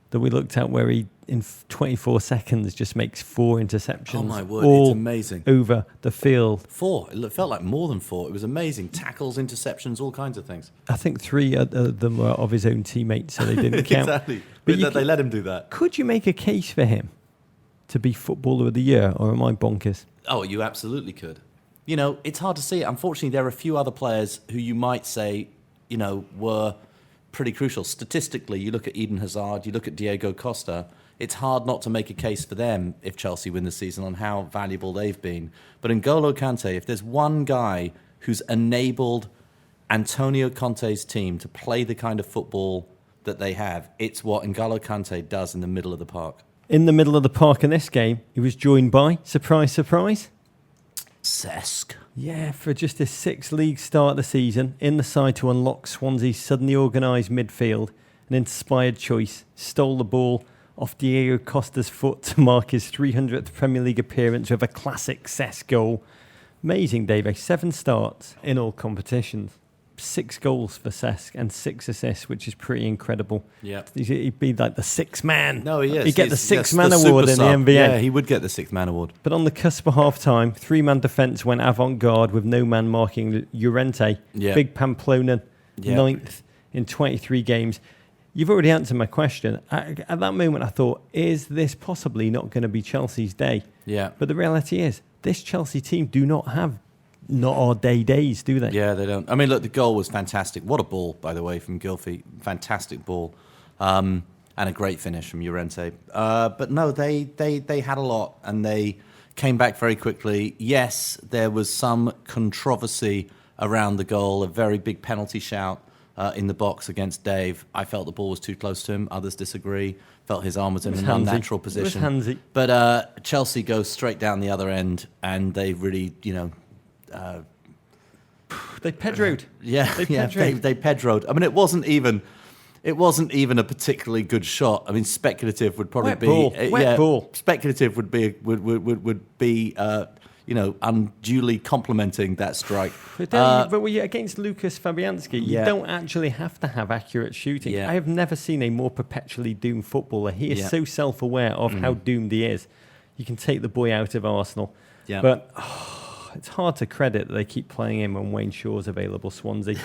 that we looked at where he, in 24 seconds, just makes 4 interceptions. Oh, my word, all it's amazing. Over the field. 4. It felt like more than 4. It was amazing. Tackles, interceptions, all kinds of things. I think 3 of them were of his own teammates, so they didn't count. Exactly. But they let him do that. Could you make a case for him to be Footballer of the Year, or am I bonkers? Oh, you absolutely could. You know, it's hard to see it. Unfortunately, there are a few other players who you might say, were pretty crucial. Statistically, you look at Eden Hazard, you look at Diego Costa, it's hard not to make a case for them if Chelsea win the season on how valuable they've been. But N'Golo Kante, if there's one guy who's enabled Antonio Conte's team to play the kind of football that they have, it's what N'Golo Kante does in the middle of the park. In the middle of the park in this game, he was joined by, surprise, surprise, Cesc. Yeah, for just his sixth league start of the season, in the side to unlock Swansea's suddenly organised midfield, an inspired choice, stole the ball off Diego Costa's foot to mark his 300th Premier League appearance with a classic Cesc goal. Amazing, Dave. 7 starts in all competitions. 6 goals for Cesc and 6 assists, which is pretty incredible. Yeah, he'd be like the 6th man. No, he is. He'd get the 6th man award in the NBA. Yeah, he would get the 6th man award. But on the cusp of half-time, 3-man defence went avant-garde with no man marking Llorente. Yeah. Big Pamplona, 9th in 23 games. You've already answered my question. At that moment, I thought, is this possibly not going to be Chelsea's day? Yeah. But the reality is, this Chelsea team do not have not our days, do they? Yeah, they don't. I mean, look, the goal was fantastic. What a ball, by the way, from Gylfi. Fantastic ball. And a great finish from Llorente. But no, they had a lot, and they came back very quickly. Yes, there was some controversy around the goal, a very big penalty shout in the box against Dave. I felt the ball was too close to him. Others disagree. Felt his arm was in an unnatural position. It was handsy. But Chelsea goes straight down the other end, and they really, they Pedroed. They Pedroed. I mean, it wasn't even a particularly good shot. I mean, speculative would probably Wet ball. Speculative would be unduly complimenting that strike. But when you're against Lucas Fabianski, you don't actually have to have accurate shooting. Yeah. I have never seen a more perpetually doomed footballer. He is so self-aware of how doomed he is. You can take the boy out of Arsenal. Yeah. But it's hard to credit that they keep playing him when Wayne Shaw's available, Swansea.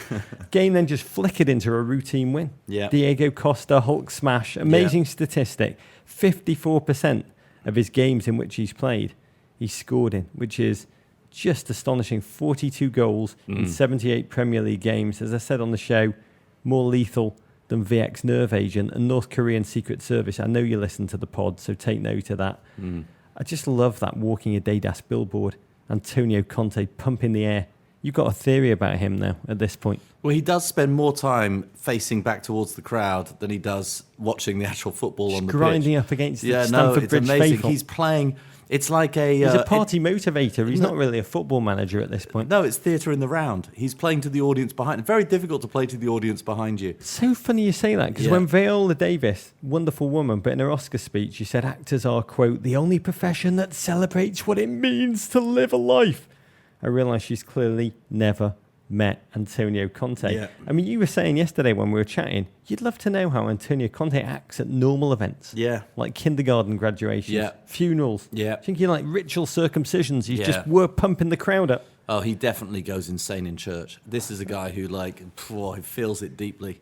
Game then just flickered into a routine win. Yeah. Diego Costa, Hulk smash. Amazing statistic. 54% of his games in which he's played, he's scored in, which is just astonishing. 42 goals in 78 Premier League games. As I said on the show, more lethal than VX Nerve Agent and North Korean Secret Service. I know you listen to the pod, so take note of that. I just love that walking Adidas billboard. Antonio Conte pumping the air. You've got a theory about him now at this point. Well, he does spend more time facing back towards the crowd than he does watching the actual football on the pitch. Grinding up against the Stamford no, it's Bridge amazing. faithful. He's playing. It's like he's a party motivator. He's not really a football manager at this point. No, it's theatre in the round. He's playing to the audience behind. Very difficult to play to the audience behind you. It's so funny you say that, because when Viola Davis, wonderful woman, but in her Oscar speech, she said actors are, quote, the only profession that celebrates what it means to live a life. I realised she's clearly never met Antonio Conte. Yeah. I mean, you were saying yesterday when we were chatting, you'd love to know how Antonio Conte acts at normal events. Yeah. Like kindergarten graduations, funerals. Yeah. Thinking like ritual circumcisions. He's just pumping the crowd up. Oh, he definitely goes insane in church. This is a guy who, he feels it deeply.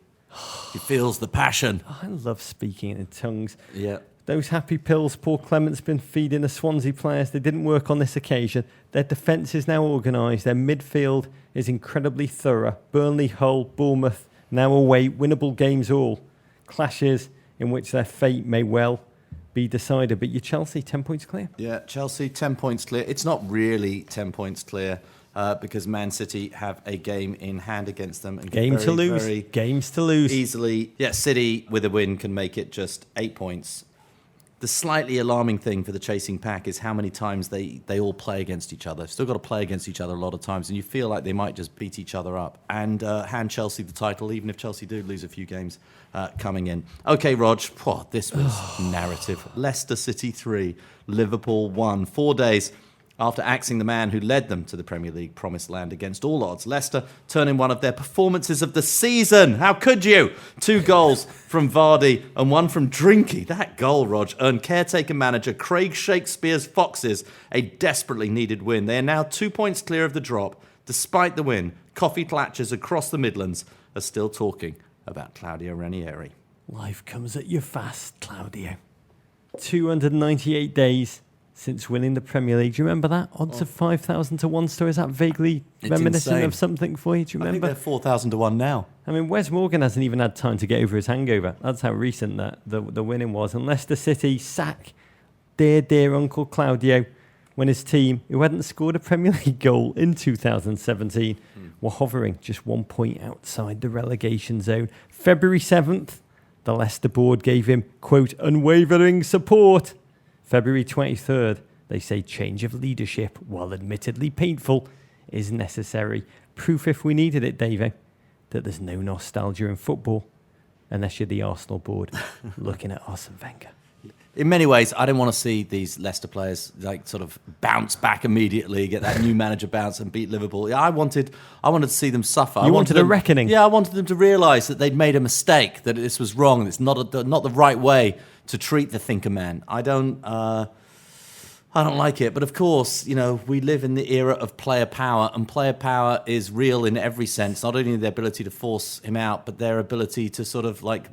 He feels the passion. Oh, I love speaking in tongues. Yeah. Those happy pills Paul Clement's been feeding the Swansea players, they didn't work on this occasion. Their defence is now organised. Their midfield is incredibly thorough. Burnley, Hull, Bournemouth, now away, winnable games all. Clashes in which their fate may well be decided. But your Chelsea, 10 points clear? Yeah, Chelsea, 10 points clear. It's not really 10 points clear because Man City have a game in hand against them. And Games to lose. Easily. Yeah, City with a win can make it just 8 points. The slightly alarming thing for the chasing pack is how many times they all play against each other. Still got to play against each other a lot of times, and you feel like they might just beat each other up and hand Chelsea the title, even if Chelsea do lose a few games coming in. Okay, Rog, this was narrative. Leicester City 3, Liverpool 1. 4 days after axing the man who led them to the Premier League promised land against all odds. Leicester turn in one of their performances of the season. How could you? 2 goals from Vardy and 1 from Drinky. That goal, Rog, earned caretaker manager Craig Shakespeare's Foxes a desperately needed win. They are now 2 points clear of the drop. Despite the win, coffee clatchers across the Midlands are still talking about Claudio Ranieri. Life comes at you fast, Claudio. 298 days since winning the Premier League. Do you remember that? Odds of 5,000 to 1 story. Is that vaguely It's reminiscent insane. of something for you? Do you remember? I think they're 4,000 to 1 now. I mean, Wes Morgan hasn't even had time to get over his hangover. That's how recent that the winning was. And Leicester City sack dear Uncle Claudio when his team, who hadn't scored a Premier League goal in 2017, were hovering just 1 point outside the relegation zone. February 7th, the Leicester board gave him, quote, unwavering support. February 23rd, they say change of leadership, while admittedly painful, is necessary. Proof, if we needed it, Davey, that there's no nostalgia in football unless you're the Arsenal board looking at Arsene Wenger. In many ways, I didn't want to see these Leicester players like sort of bounce back immediately, get that new manager bounce and beat Liverpool. Yeah, I wanted to see them suffer. You wanted a reckoning. Yeah, I wanted them to realise that they'd made a mistake, that this was wrong, it's not the right way to treat the thinker man. I don't like it. But of course, we live in the era of player power, and player power is real in every sense. Not only their ability to force him out, but their ability to sort of like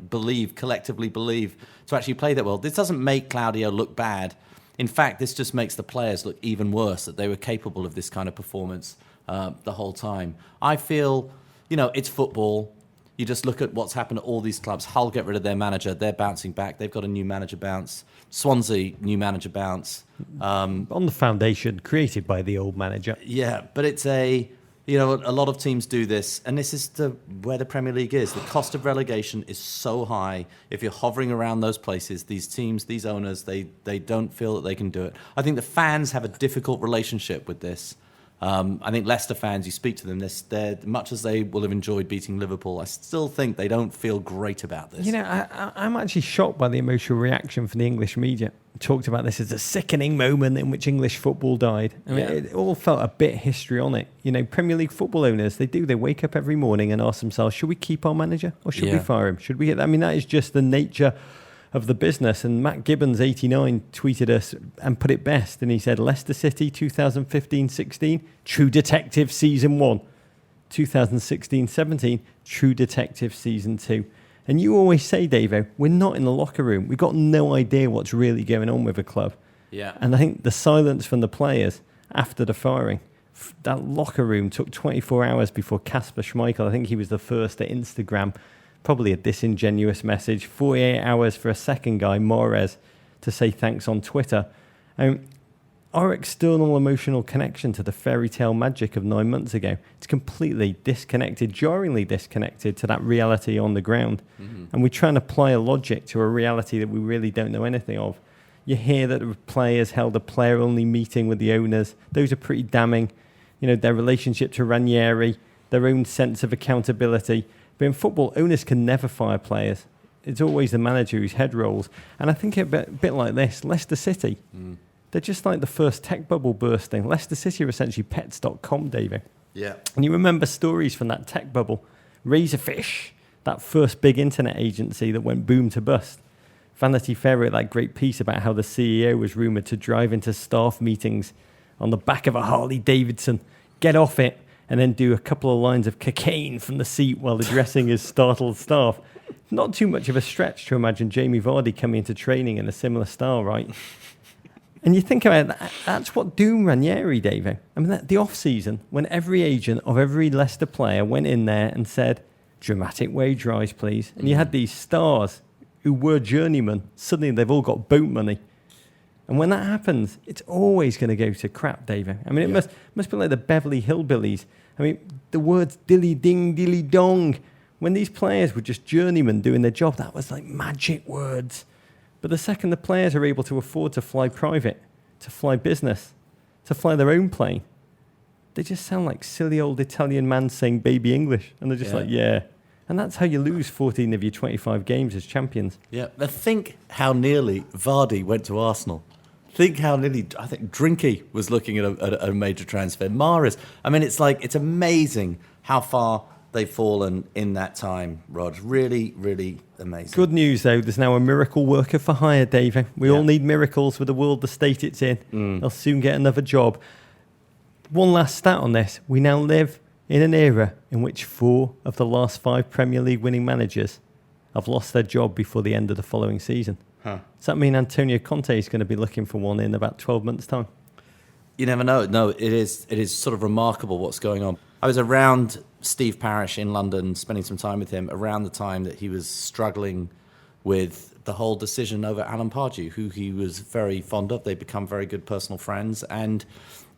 collectively believe, to actually play that well. This doesn't make Claudio look bad. In fact, this just makes the players look even worse, that they were capable of this kind of performance the whole time. I feel, it's football. You just look at what's happened at all these clubs. Hull get rid of their manager. They're bouncing back. They've got a new manager bounce. Swansea, new manager bounce. On the foundation created by the old manager. Yeah, but it's a lot of teams do this, and this is where the Premier League is. The cost of relegation is so high. If you're hovering around those places, these teams, these owners, they don't feel that they can do it. I think the fans have a difficult relationship with this. I think Leicester fans, you speak to them, they're much as they will have enjoyed beating Liverpool, I still think they don't feel great about this. I'm actually shocked by the emotional reaction from the English media. Talked about this as a sickening moment in which English football died. I mean, It all felt a bit histrionic. Premier League football owners, they wake up every morning and ask themselves, should we keep our manager or should we fire him? Should we get? I mean, that is just the nature of the business. And Matt Gibbons, 89, tweeted us and put it best. And he said, Leicester City 2015-16, True Detective Season 1. 2016-17, True Detective Season 2. And you always say, Davo, we're not in the locker room. We've got no idea what's really going on with a club. Yeah. And I think the silence from the players after the firing, that locker room took 24 hours before Kasper Schmeichel, I think he was the first to Instagram, probably a disingenuous message, 48 hours for a second guy, Mahrez, to say thanks on Twitter. Our external emotional connection to the fairy tale magic of 9 months ago, it's completely disconnected, jarringly disconnected to that reality on the ground. Mm-hmm. And we try and apply a logic to a reality that we really don't know anything of. You hear that the players held a player-only meeting with the owners. Those are pretty damning. Their relationship to Ranieri, their own sense of accountability. But in football, owners can never fire players. It's always the manager whose head rolls. And I think a bit like this, Leicester City, they're just like the first tech bubble bursting. Leicester City are essentially pets.com, David. Yeah. And you remember stories from that tech bubble. Razorfish, that first big internet agency that went boom to bust. Vanity Fair wrote that great piece about how the CEO was rumoured to drive into staff meetings on the back of a Harley Davidson, get off it, and then do a couple of lines of cocaine from the seat while addressing his startled staff. Not too much of a stretch to imagine Jamie Vardy coming into training in a similar style, right? And you think about that, that's what doomed Ranieri, David. I mean, the off-season, when every agent of every Leicester player went in there and said, dramatic wage rise, please. And you had these stars who were journeymen. Suddenly they've all got boat money. And when that happens, it's always going to go to crap, David. I mean, it must be like the Beverly Hillbillies. I mean, the words dilly-ding, dilly-dong. When these players were just journeymen doing their job, that was like magic words. But the second the players are able to afford to fly private, to fly business, to fly their own plane, they just sound like silly old Italian man saying baby English. And they're just like, yeah. And that's how you lose 14 of your 25 games as champions. Yeah. But think how nearly Vardy went to Arsenal. Think how nearly, I think Drinky was looking at a major transfer. Mahrez. I mean, it's amazing how far they've fallen in that time, Rod. Really, really amazing. Good news, though. There's now a miracle worker for hire, Davey. We all need miracles with the world, the state it's in. They'll soon get another job. One last stat on this. We now live in an era in which 4 of the last 5 Premier League winning managers have lost their job before the end of the following season. Does that mean Antonio Conte is going to be looking for one in about 12 months' time? You never know. No, it is sort of remarkable what's going on. I was around Steve Parish in London, spending some time with him around the time that he was struggling with the whole decision over Alan Pardew, who he was very fond of. They'd become very good personal friends, and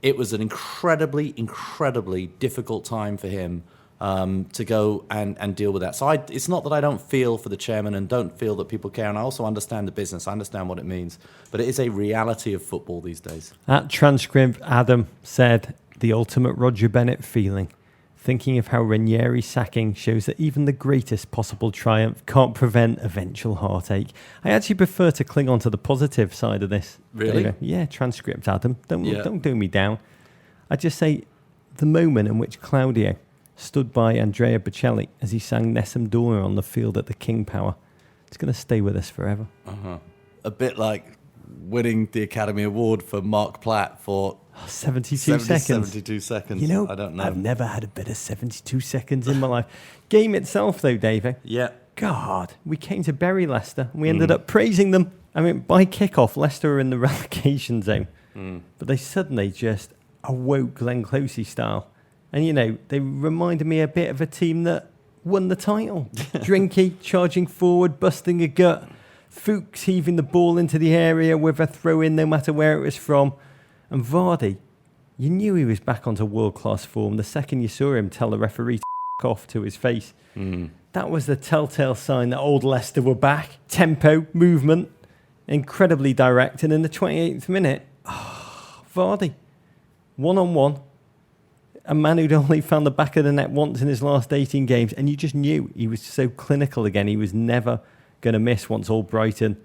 it was an incredibly, incredibly difficult time for him to go and deal with that. So it's not that I don't feel for the chairman and don't feel that people care, and I also understand the business. I understand what it means, but it is a reality of football these days. At Transcript, Adam said, the ultimate Roger Bennett feeling. Thinking of how Ranieri's sacking shows that even the greatest possible triumph can't prevent eventual heartache. I actually prefer to cling on to the positive side of this. Really? David. Yeah, Transcript, Adam. Don't do me down. I just say the moment in which Claudio stood by Andrea Bocelli as he sang Nessun Dorma on the field at the King Power. It's going to stay with us forever. A bit like winning the Academy Award for Mark Platt for 72 seconds. 72 seconds. You know, I don't know. I've never had a better 72 seconds in my life. Game itself, though, Davey. Yeah. God, we came to bury Leicester and we ended up praising them. I mean, by kickoff, Leicester were in the relegation zone. But they suddenly just awoke Glenn Closey style. And, you know, they reminded me a bit of a team that won the title. Drinky charging forward, busting a gut. Fuchs heaving the ball into the area with a throw-in no matter where it was from. And Vardy, you knew he was back onto world-class form the second you saw him tell the referee to off to his face. That was the telltale sign that old Leicester were back. Tempo, movement, incredibly direct. And in the 28th minute, Vardy, one-on-one, a man who'd only found the back of the net once in his last 18 games, and you just knew he was so clinical again. He was never going to miss once Albrighton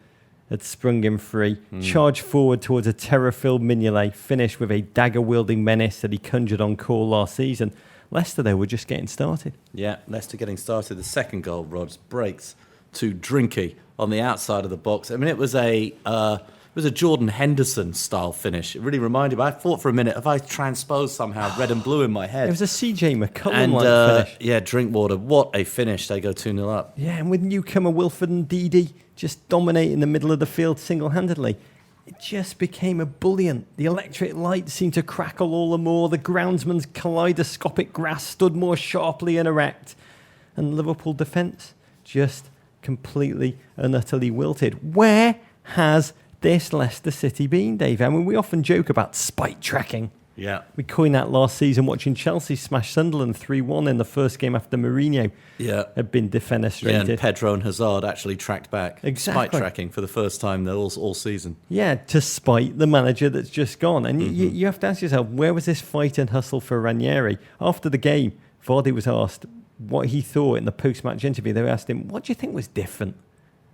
had sprung him free. Charged forward towards a terror-filled Mignolet, finished with a dagger-wielding menace that he conjured on call last season. Leicester, though, were just getting started. Yeah, Leicester getting started. The second goal, Rods, breaks to Drinky on the outside of the box. I mean, it was a Jordan Henderson-style finish. It really reminded me. I thought for a minute, have I transposed somehow red and blue in my head? It was a CJ McCullum-like finish. Yeah, Drinkwater, what a finish. They go 2-0 up. Yeah, and with newcomer Wilfred and Ndidi just dominating the middle of the field single-handedly, it just became a bullion. The electric lights seemed to crackle all the more. The groundsman's kaleidoscopic grass stood more sharply and erect. And Liverpool defence just completely and utterly wilted. Where has this Leicester City been, Dave? I mean, we often joke about spite tracking. Yeah. We coined that last season watching Chelsea smash Sunderland 3-1 in the first game after Mourinho had been defenestrated. Yeah, and Pedro and Hazard actually tracked back. Exactly. Spite tracking for the first time all season. Yeah, to spite the manager that's just gone. And you have to ask yourself, where was this fight and hustle for Ranieri? After the game, Vardy was asked what he thought in the post-match interview. They asked him, what do you think was different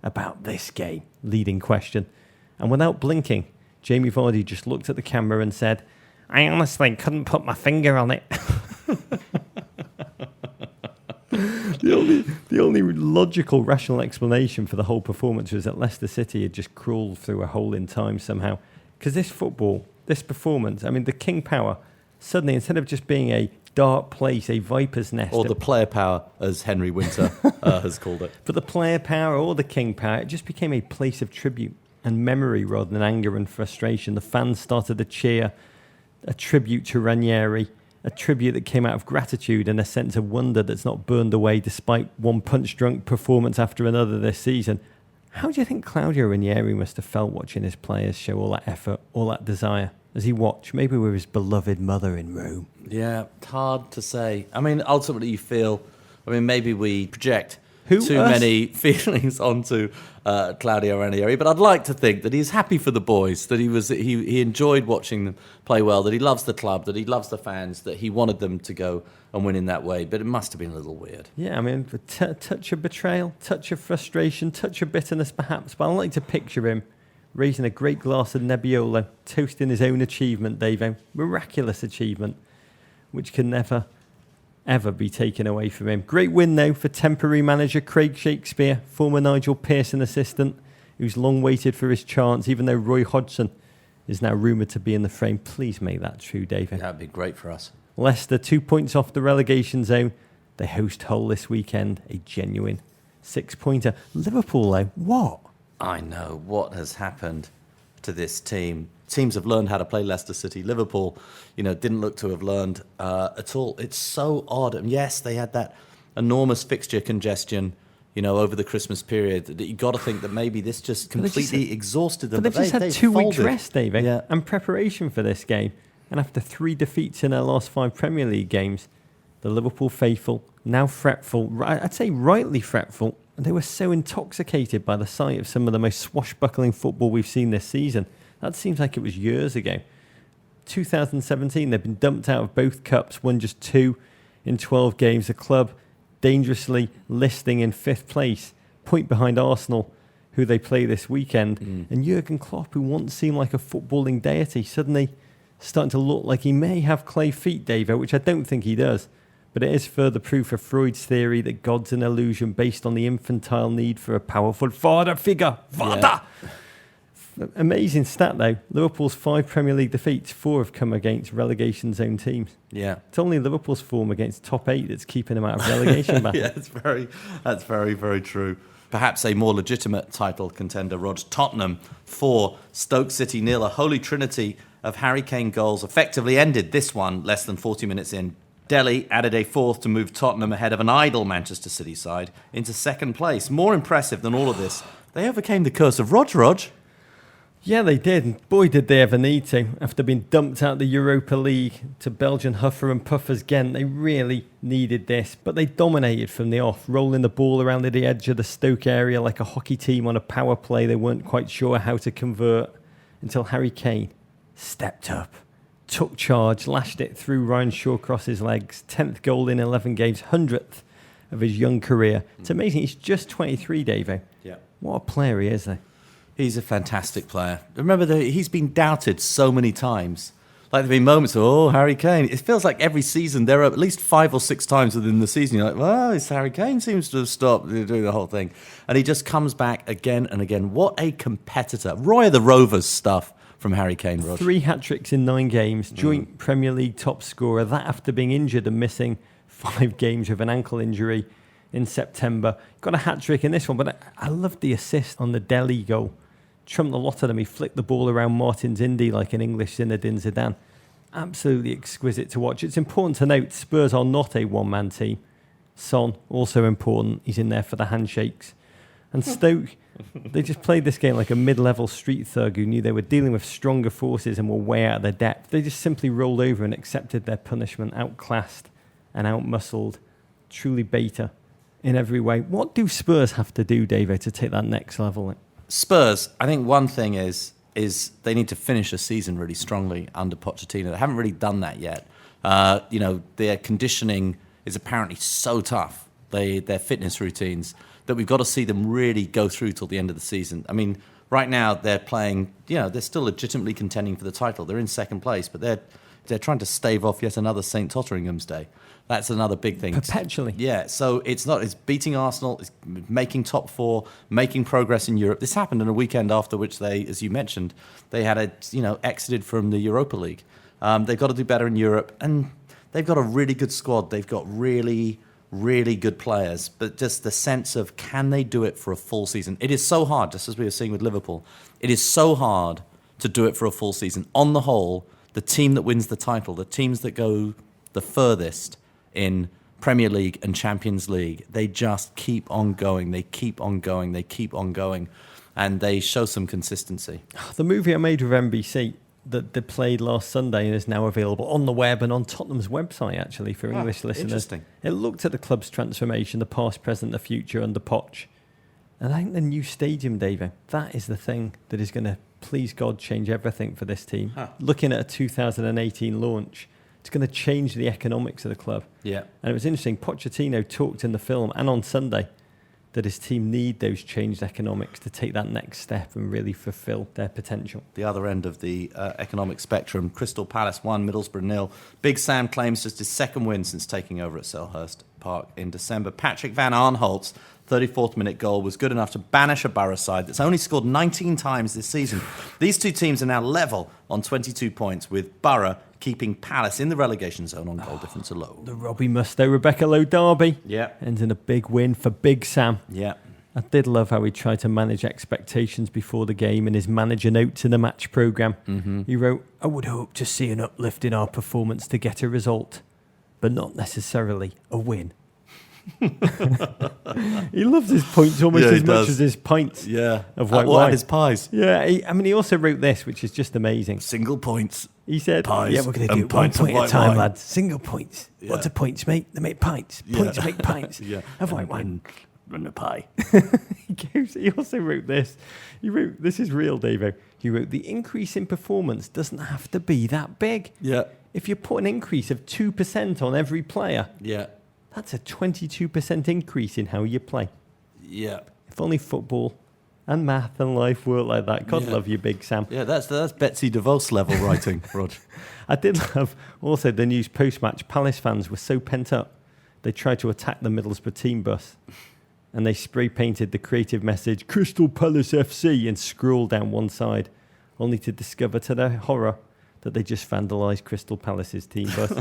about this game? Leading question. And without blinking, Jamie Vardy just looked at the camera and said, I honestly couldn't put my finger on it. The only logical, rational explanation for the whole performance was that Leicester City had just crawled through a hole in time somehow. Because this football, this performance, I mean, the King Power, suddenly, instead of just being a dark place, a viper's nest. Or the player power, as Henry Winter has called it. But the player power or the King Power, it just became a place of tribute and memory rather than anger and frustration. The fans started to cheer, a tribute to Ranieri, a tribute that came out of gratitude and a sense of wonder that's not burned away despite one punch-drunk performance after another this season. How do you think Claudio Ranieri must have felt watching his players show all that effort, all that desire, as he watched, maybe with his beloved mother in Rome? Yeah, it's hard to say. I mean, ultimately you feel, maybe we project many feelings onto Claudio Ranieri, but I'd like to think that he's happy for the boys, that he enjoyed watching them play well, that he loves the club, that he loves the fans, that he wanted them to go and win in that way. But it must have been a little weird. Yeah, I mean, a touch of betrayal, touch of frustration, touch of bitterness perhaps, but I like to picture him raising a great glass of Nebbiolo, toasting his own achievement, Davo. Miraculous achievement, which can never ever be taken away from him. Great win, though, for temporary manager Craig Shakespeare, former Nigel Pearson assistant, who's long waited for his chance, even though Roy Hodgson is now rumoured to be in the frame. Please make that true, David. That'd be great for us. Leicester, 2 points off the relegation zone. They host Hull this weekend, a genuine 6-pointer. Liverpool, though, what? I know what has happened to this team. Teams have learned how to play Leicester City. Liverpool, didn't look to have learned at all. It's so odd. And yes, they had that enormous fixture congestion, over the Christmas period. That you got to think that maybe this just completely exhausted them. But they've just had 2 weeks folded. rest, David, and preparation for this game. And after 3 defeats in their last 5 Premier League games, the Liverpool faithful, now fretful, I'd say rightly fretful, and they were so intoxicated by the sight of some of the most swashbuckling football we've seen this season. That seems like it was years ago. 2017, they've been dumped out of both cups, won just 2 in 12 games. The club dangerously listing in 5th place, point behind Arsenal, who they play this weekend. And Jurgen Klopp, who once seemed like a footballing deity, suddenly starting to look like he may have clay feet, Davo, which I don't think he does. But it is further proof of Freud's theory that God's an illusion based on the infantile need for a powerful father figure. Vater! Yeah. Amazing stat, though. Liverpool's 5 Premier League defeats, 4 have come against relegation zone teams. Yeah. It's only Liverpool's form against top 8 that's keeping them out of relegation battle. Yeah, that's very, very true. Perhaps a more legitimate title contender, Rog. Tottenham 4, Stoke City 0. A holy trinity of Harry Kane goals effectively ended this one less than 40 minutes in. Delhi added a 4th to move Tottenham ahead of an idle Manchester City side into 2nd place. More impressive than all of this, they overcame the curse of Rog. Yeah, they did. And boy, did they ever need to. After being dumped out the Europa League to Belgian huffer and puffers Ghent, they really needed this. But they dominated from the off, rolling the ball around the edge of the Stoke area like a hockey team on a power play they weren't quite sure how to convert, until Harry Kane stepped up, took charge, lashed it through Ryan Shawcross's legs. 10th goal in 11 games, 100th of his young career. It's amazing. He's just 23, Davo. Yeah. What a player he is, though. He's a fantastic player. Remember that he's been doubted so many times. Like there have been moments of, Harry Kane. It feels like every season there are at least 5 or 6 times within the season. You're like, well, it's Harry Kane seems to have stopped doing the whole thing. And he just comes back again and again. What a competitor. Roy of the Rovers stuff from Harry Kane, Rog. 3 hat-tricks in 9 games, joint Premier League top scorer. That after being injured and missing 5 games with an ankle injury in September. Got a hat-trick in this one, but I loved the assist on the Delhi goal. Trumped the lot of them. He flicked the ball around Martin's Indy like an English Zinedine Zidane. Absolutely exquisite to watch. It's important to note Spurs are not a one-man team. Son, also important. He's in there for the handshakes. And Stoke, they just played this game like a mid-level street thug who knew they were dealing with stronger forces and were way out of their depth. They just simply rolled over and accepted their punishment, outclassed and outmuscled. Truly beta in every way. What do Spurs have to do, David, to take that next level? Spurs, I think one thing is they need to finish a season really strongly under Pochettino. They haven't really done that yet. Their conditioning is apparently so tough, their fitness routines, that we've got to see them really go through till the end of the season. I mean, right now they're playing, they're still legitimately contending for the title. They're in 2nd place, but they're trying to stave off yet another St. Totteringham's Day. That's another big thing. Perpetually. Yeah, so it's beating Arsenal, it's making top 4, making progress in Europe. This happened in a weekend after which they, as you mentioned, they had exited from the Europa League. They've got to do better in Europe, and they've got a really good squad. They've got really, really good players, but just the sense of can they do it for a full season? It is so hard, just as we were seeing with Liverpool. It is so hard to do it for a full season. On the whole, the team that wins the title, the teams that go the furthest in Premier League and Champions League, they just keep on going. They keep on going. They keep on going. And they show some consistency. The movie I made with NBC that they played last Sunday and is now available on the web and on Tottenham's website, actually, for English listeners. Interesting. It looked at the club's transformation, the past, present, the future under Poch. And I think the new stadium, David, that is the thing that is going to, please God, change everything for this team. Looking at a 2018 launch, it's going to change the economics of the club. Yeah. And it was interesting, Pochettino talked in the film and on Sunday that his team need those changed economics to take that next step and really fulfil their potential. The other end of the economic spectrum, Crystal Palace 1, Middlesbrough 0. Big Sam claims just his 2nd win since taking over at Selhurst Park in December. Patrick van Aanholt's 34th minute goal was good enough to banish a Borough side that's only scored 19 times this season. These two teams are now level on 22 points, with Borough keeping Palace in the relegation zone on goal difference alone. The Robbie Mustoe, Rebecca Lowe derby. Yeah. Ends in a big win for Big Sam. Yeah. I did love how he tried to manage expectations before the game in his manager notes in the match programme. Mm-hmm. He wrote, "I would hope to see an uplift in our performance to get a result, but not necessarily a win." He loves his points almost as much as his pints of white wine. And his pies. Yeah, he also wrote this, which is just amazing. Single points. He said, pies, "Yeah, we're going to do it 1 point at a time, lads. Single points. Yeah. What do points make? They make pints. Points make pints of white wine. And a pie." He also wrote this. He wrote, this is real, Davo. He wrote, "The increase in performance doesn't have to be that big. Yeah. If you put an increase of 2% on every player, that's a 22% increase in how you play." Yeah. If only football and math and life work like that. God love you, Big Sam. Yeah, that's Betsy DeVos level writing, Rog. I did love also the news post-match. Palace fans were so pent up, they tried to attack the Middlesbrough team bus. And they spray-painted the creative message, "Crystal Palace FC," and scrawled down one side, only to discover to their horror that they just vandalised Crystal Palace's team bus.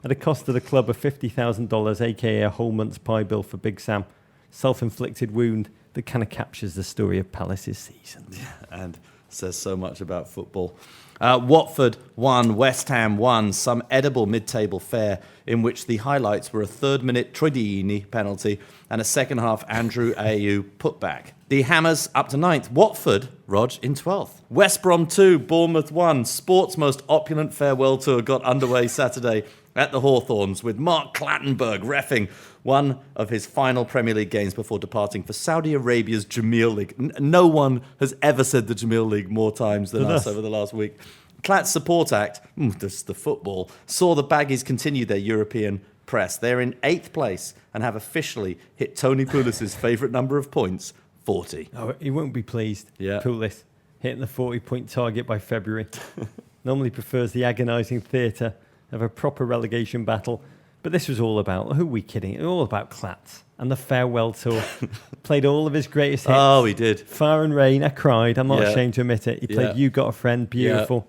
At a cost to the club of $50,000, a.k.a. a whole month's pie bill for Big Sam. Self-inflicted wound that kind of captures the story of Palace's season. Yeah, and says so much about football. Watford won, West Ham won, some edible mid-table fare in which the highlights were a third-minute Troidini penalty and a second-half Andrew Ayew putback. The Hammers up to 9th. Watford, Rog, in 12th. West Brom 2, Bournemouth 1. Sport's most opulent farewell tour got underway Saturday at the Hawthorns with Mark Clattenburg reffing one of his final Premier League games before departing for Saudi Arabia's Jameel League. No one has ever said the Jameel League more times than us over the last week. Clatts support act, this is the football, saw the Baggies continue their European press. They're in 8th place and have officially hit Tony Poulis' favourite number of points, 40. Oh, he won't be pleased. Yeah. Poulis hitting the 40-point target by February. Normally prefers the agonising theatre of a proper relegation battle. But this was all about, who are we kidding? It was all about Clatts and the farewell tour. Played all of his greatest hits. Oh, he did. Fire and Rain, I cried. I'm not ashamed to admit it. He played You Got a Friend, beautiful.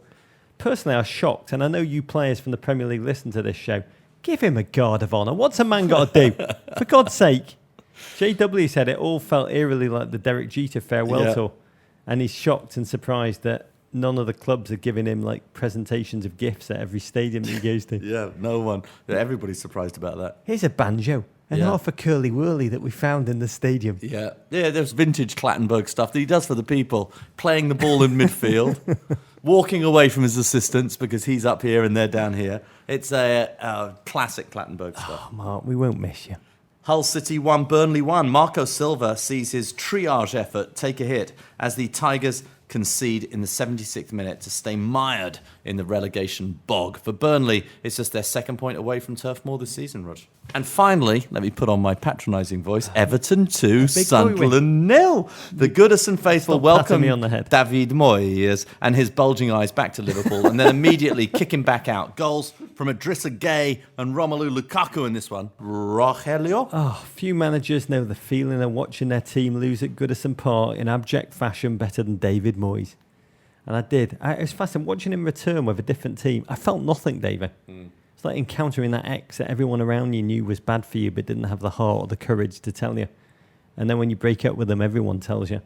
Personally, I was shocked, and I know you players from the Premier League listen to this show. Give him a guard of honour. What's a man got to do? For God's sake. JW said it all felt eerily like the Derek Jeter farewell tour. And he's shocked and surprised that none of the clubs are giving him like presentations of gifts at every stadium that he goes to. Yeah, no one. Everybody's surprised about that. Here's a banjo and half a curly-whirly that we found in the stadium. Yeah, there's vintage Clattenburg stuff that he does for the people, playing the ball in midfield, walking away from his assistants because he's up here and they're down here. It's a classic Clattenburg stuff. Oh, Mark, we won't miss you. Hull City 1, Burnley 1. Marco Silva sees his triage effort take a hit as the Tigers concede in the 76th minute to stay mired in the relegation bog. For Burnley, it's just their second point away from Turf Moor this season, Rog. And finally, let me put on my patronising voice, Everton 2, Sunderland 0. The Goodison faithful welcome David Moyes and his bulging eyes back to Liverpool and then immediately kick him back out. Goals from Idrissa Gueye and Romelu Lukaku in this one. Rogelio? Oh, few managers know the feeling of watching their team lose at Goodison Park in abject fashion better than David Moyes. And I did. It was fascinating watching him return with a different team. I felt nothing, David. It's like encountering that ex that everyone around you knew was bad for you but didn't have the heart or the courage to tell you. And then when you break up with them, everyone tells you.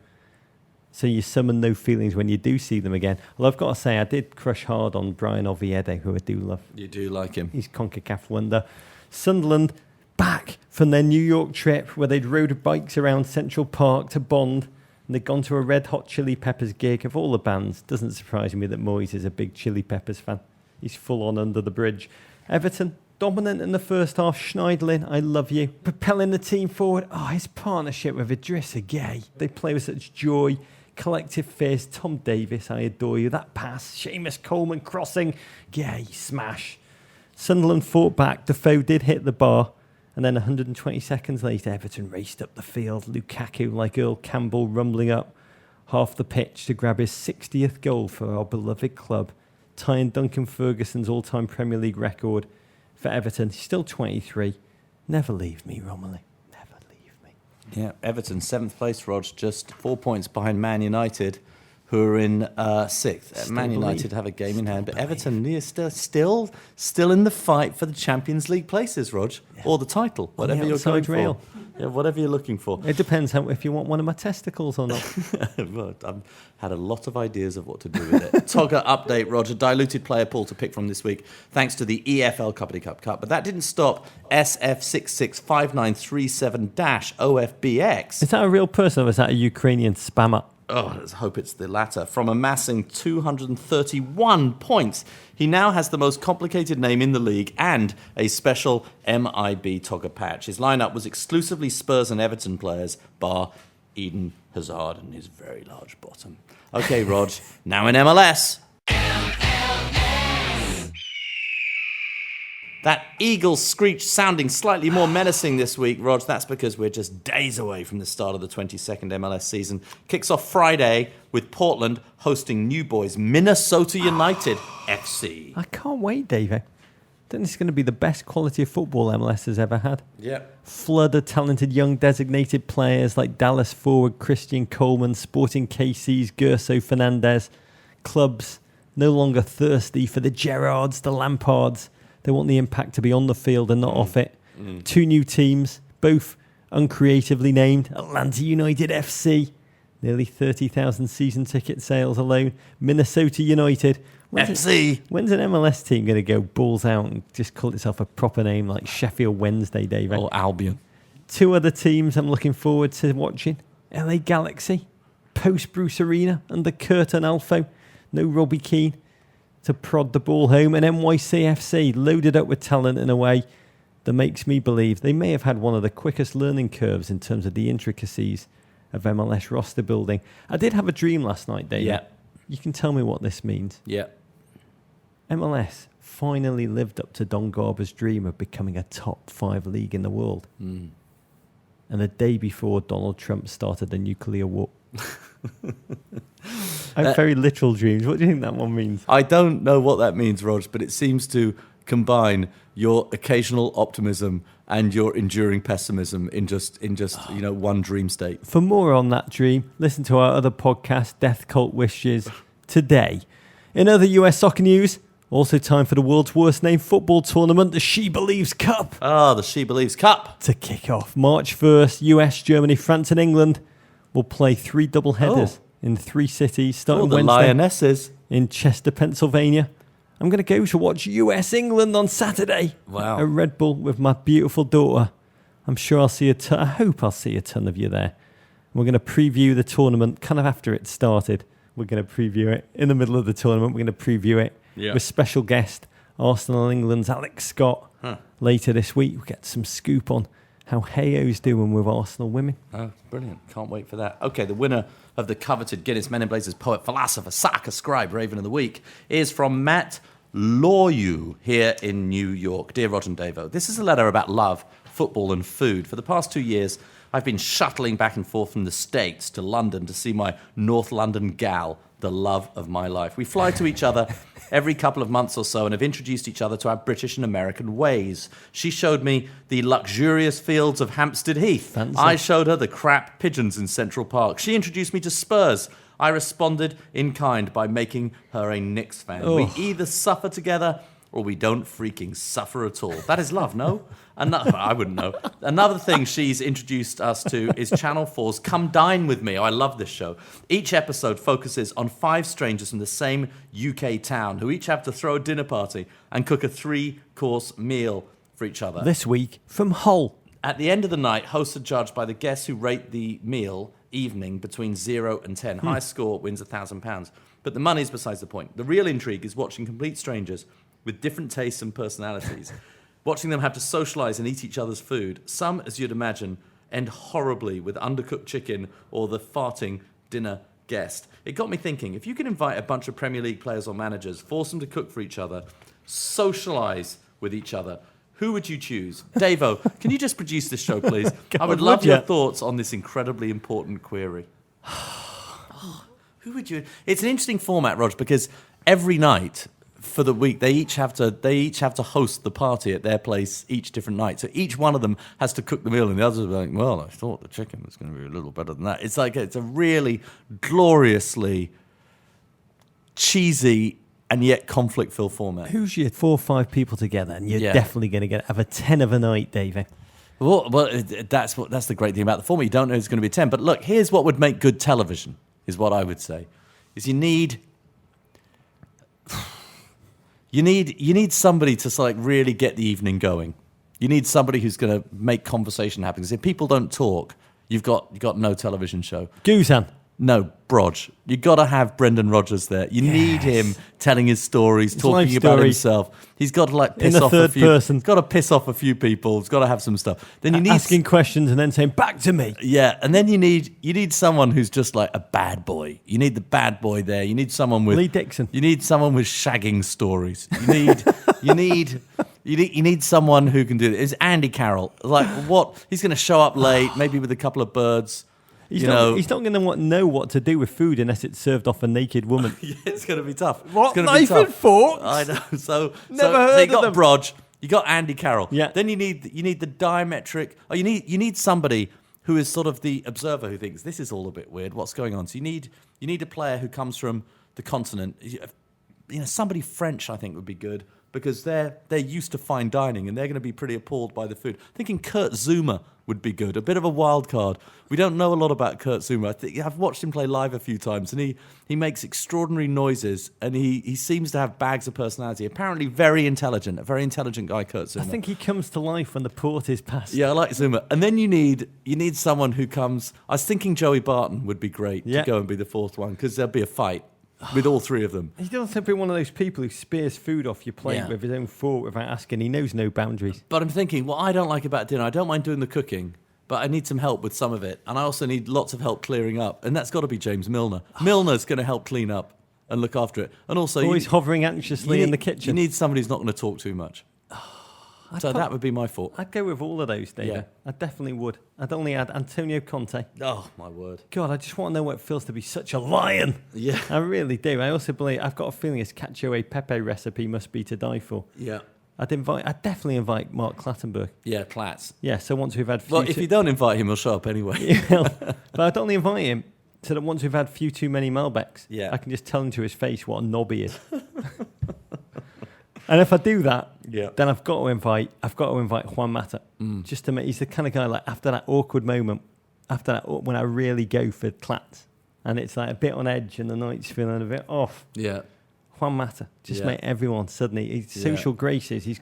So you summon no feelings when you do see them again. Well, I've got to say, I did crush hard on Brian Oviedo, who I do love. You do like him. He's CONCACAF wonder. Sunderland back from their New York trip where they'd rode bikes around Central Park to Bond. And they'd gone to a Red Hot Chili Peppers gig. Of all the bands, doesn't surprise me that Moyes is a big Chili Peppers fan. He's full on under the bridge. Everton, dominant in the first half. Schneidlin, I love you. Propelling the team forward. Oh, his partnership with Idrissa Gueye. They play with such joy. Collective fierce. Tom Davis, I adore you. That pass. Seamus Coleman crossing. Gueye, smash. Sunderland fought back. Defoe did hit the bar. And then 120 seconds later, Everton raced up the field. Lukaku, like Earl Campbell, rumbling up half the pitch to grab his 60th goal for our beloved club, tying Duncan Ferguson's all-time Premier League record for Everton. He's still 23. Never leave me, Romelu. Never leave me. Yeah, Everton, 7th place, Rog, just 4 points behind Man United, who are in sixth. Man United have a game in hand, but Everton still in the fight for the Champions League places, Rog, or the title, whatever you're going for. Yeah, whatever you're looking for. It depends if you want one of my testicles or not. Well, I've had a lot of ideas of what to do with it. Togger update, Roger. Diluted player pool to pick from this week, thanks to the EFL Cuppity Cup. But that didn't stop SF665937-OFBX. Is that a real person or is that a Ukrainian spammer? Oh, let's hope it's the latter. From amassing 231 points, he now has the most complicated name in the league and a special MIB Togger patch. His lineup was exclusively Spurs and Everton players, bar Eden Hazard and his very large bottom. Okay, Rog, now in MLS. That eagle screech sounding slightly more menacing this week, Rog. That's because we're just days away from the start of the 22nd MLS season. Kicks off Friday with Portland hosting New Boys Minnesota United FC. I can't wait, Dave. I think this is going to be the best quality of football MLS has ever had. Yeah. Flood of talented young designated players like Dallas forward Christian Coleman, Sporting KC's Gerso Fernandez. Clubs no longer thirsty for the Gerrards, the Lampards. They want the impact to be on the field and not off it. Two new teams, both uncreatively named. Atlanta United FC, nearly 30,000 season ticket sales alone. Minnesota United. When's an MLS team going to go balls out and just call itself a proper name like Sheffield Wednesday, Dave? Or Albion. Two other teams I'm looking forward to watching. LA Galaxy, post Bruce Arena under Curtin Alfo. No Robbie Keane to prod the ball home, and NYCFC loaded up with talent in a way that makes me believe they may have had one of the quickest learning curves in terms of the intricacies of MLS roster building. I did have a dream last night, Dave. Yeah. You can tell me what this means. Yeah. MLS finally lived up to Don Garber's dream of becoming a top 5 league in the world. And the day before Donald Trump started a nuclear war. I have very literal dreams. What do you think that one means? I don't know what that means, Rog, but it seems to combine your occasional optimism and your enduring pessimism in just one dream state. For more on that dream, listen to our other podcast, Death Cult Wishes, today. In other US soccer news, also time for the world's worst named football tournament, the She Believes Cup. The She Believes Cup. To kick off March 1st, US, Germany, France and England will play 3 double headers in 3 cities, starting the Wednesday Lionesses. In Chester, Pennsylvania. I'm going to go to watch US-England on Saturday. Wow. At Red Bull with my beautiful daughter. I'm sure I'll see I hope I'll see a ton of you there. We're going to preview the tournament kind of after it started. We're going to preview it. In the middle of the tournament, we're going to preview it with special guest, Arsenal England's Alex Scott. Later this week, we'll get some scoop on how Heyo's doing with Arsenal women. Oh, brilliant. Can't wait for that. Okay, the winner of the coveted Guinness Men in Blazers poet, philosopher, soccer scribe, Raven of the Week, is from Matt Lawyu here in New York. Dear Rog and Davo, this is a letter about love, football and food. For the past 2 years, I've been shuttling back and forth from the States to London to see my North London gal, the love of my life. We fly to each other every couple of months or so and have introduced each other to our British and American ways. She showed me the luxurious fields of Hampstead Heath. Fancy. I showed her the crap pigeons in Central Park. She introduced me to Spurs. I responded in kind by making her a Knicks fan. Oh. We either suffer together or we don't freaking suffer at all. That is love, no? I wouldn't know. Another thing she's introduced us to is Channel 4's Come Dine With Me. Oh, I love this show. Each episode focuses on 5 strangers from the same UK town who each have to throw a dinner party and cook a 3-course meal for each other. This week from Hull. At the end of the night, hosts are judged by the guests who rate the meal evening between 0 and 10. Highest score wins £1,000. But the money's besides the point. The real intrigue is watching complete strangers with different tastes and personalities, watching them have to socialise and eat each other's food. Some, as you'd imagine, end horribly with undercooked chicken or the farting dinner guest. It got me thinking, if you could invite a bunch of Premier League players or managers, force them to cook for each other, socialise with each other, who would you choose? Davo, can you just produce this show, please? I would love your thoughts on this incredibly important query. Who would you... It's an interesting format, Rog, because every night for the week they each have to host the party at their place each different night. So each one of them has to cook the meal, and the others are like, well, I thought the chicken was going to be a little better than that. It's like it's a really gloriously cheesy and yet conflict-filled format. Who's your 4 or 5 people together, and you're definitely going to have a 10 of a night, David? Well, that's the great thing about the format. You don't know who's going to be 10. But look, here's what would make good television, is what I would say. Is you need somebody to really get the evening going. You need somebody who's going to make conversation happen. Because if people don't talk, you've got no television show. Guzan. No, Brodge. You've got to have Brendan Rodgers there. You need him telling his stories, talking about himself. He's got to piss off a few. Person. He's got to piss off a few people. He's got to have some stuff. Then you need asking questions and then saying back to me. Yeah, and then you need someone who's just like a bad boy. You need the bad boy there. You need someone with Lee Dixon. You need someone with shagging stories. You need someone who can do it. It's Andy Carroll. What? He's going to show up late, maybe with a couple of birds. He's not going to know what to do with food unless it's served off a naked woman. Yeah, it's going to be tough. What? Knife and forks? I know. So heard you got Brodge, you got Andy Carroll. Yeah. Then you need the diametric. Oh, you need somebody who is sort of the observer who thinks this is all a bit weird. What's going on? So you need a player who comes from the continent. Somebody French, I think, would be good. Because they're used to fine dining and they're going to be pretty appalled by the food. Thinking Kurt Zuma would be good, a bit of a wild card. We don't know a lot about Kurt Zuma. I've watched him play live a few times, and he makes extraordinary noises, and he seems to have bags of personality. Apparently very intelligent, a very intelligent guy, Kurt Zuma. I think he comes to life when the port is passed. Yeah, I like Zuma. And then you need someone who comes. I was thinking Joey Barton would be great to go and be the fourth one, because there'll be a fight with all three of them. He doesn't be one of those people who spears food off your plate with his own fork without asking. He knows no boundaries. But I'm thinking, what I don't like about dinner, I don't mind doing the cooking, but I need some help with some of it. And I also need lots of help clearing up. And that's got to be James Milner. Milner's going to help clean up and look after it. And also... Always hovering anxiously in the kitchen. You need somebody who's not going to talk too much. So that would be my fault. I'd go with all of those, David. Yeah. I definitely would. I'd only add Antonio Conte. Oh, my word. God, I just want to know what it feels to be such a lion. Yeah. I really do. I also believe, I've got a feeling his cacio e pepe recipe must be to die for. Yeah. I'd definitely invite Mark Clattenburg. Yeah, Clatts. Yeah, so once we've had... Well, if you don't invite him, he'll show up anyway. But I'd only invite him so that once we've had few too many Malbecs, I can just tell him to his face what a knob he is. And if I do that, then I've got to invite Juan Mata. Just to make, he's the kind of guy after that awkward moment, when I really go for Clatts, and it's a bit on edge and the night's feeling a bit off. Yeah. Juan Mata, make everyone suddenly social graces. He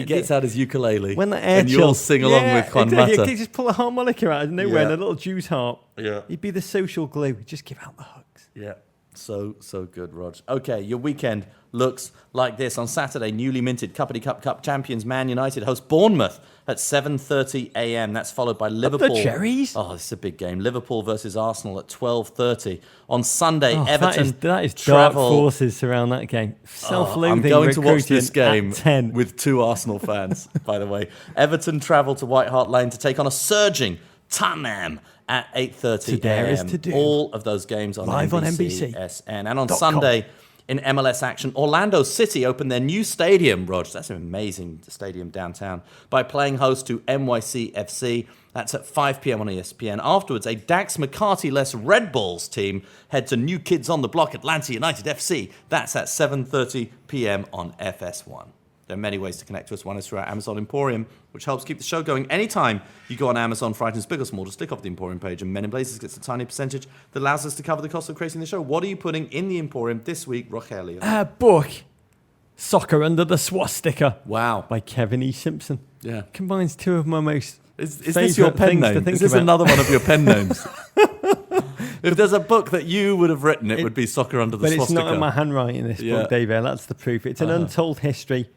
gets out his ukulele. When the air and you'll sing along with Juan Mata. He just pull a harmonica out of nowhere and a little Jew's harp. Yeah. He'd be the social glue. He'd just give out the hugs. Yeah. So good, Rog. Okay, your weekend looks like this. On Saturday, newly minted Cuppity Cup champions Man United host Bournemouth at 7:30 a.m. That's followed by Liverpool. The Cherries? Oh, this is a big game. Liverpool versus Arsenal at 12:30. On Sunday, Everton that is travel. Dark forces around that game. Self-loathing. I'm going to watch this game at 10. with 2 Arsenal fans, by the way. Everton travel to White Hart Lane to take on a surging Tottenham at 8:30 a.m. All of those games on live on NBC. And on Sunday, in MLS action, Orlando City opened their new stadium, Rog. That's an amazing stadium downtown, by playing host to NYC FC. That's at 5 p.m. on ESPN. Afterwards, a Dax McCarty-less Red Bulls team head to New Kids on the Block, Atlanta United FC. That's at 7:30 p.m. on FS1. There are many ways to connect to us. One is through our Amazon Emporium, which helps keep the show going. Anytime you go on Amazon for items big or small, just click off the Emporium page, and Men in Blazers gets a tiny percentage that allows us to cover the cost of creating the show. What are you putting in the Emporium this week, Rogelio? A book, Soccer Under the Swastika. Wow. By Kevin E. Simpson. Yeah. Combines two of my most Is this your pen name? Is this another one of your pen names? If there's a book that you would have written, it would be Soccer Under the Swastika. But it's not in my handwriting, this book, David. That's the proof. It's an untold history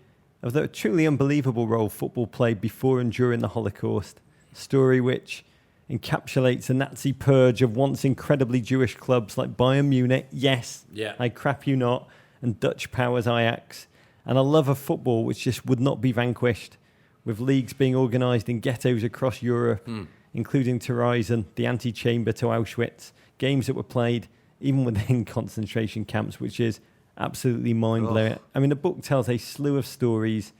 of the truly unbelievable role football played before and during the Holocaust. A story which encapsulates a Nazi purge of once incredibly Jewish clubs like Bayern Munich, I crap you not, and Dutch powers Ajax, and a love of football which just would not be vanquished, with leagues being organised in ghettos across Europe, including Terrorism, the antechamber to Auschwitz, games that were played even within concentration camps, which is absolutely mind-blowing. I mean, the book tells a slew of stories,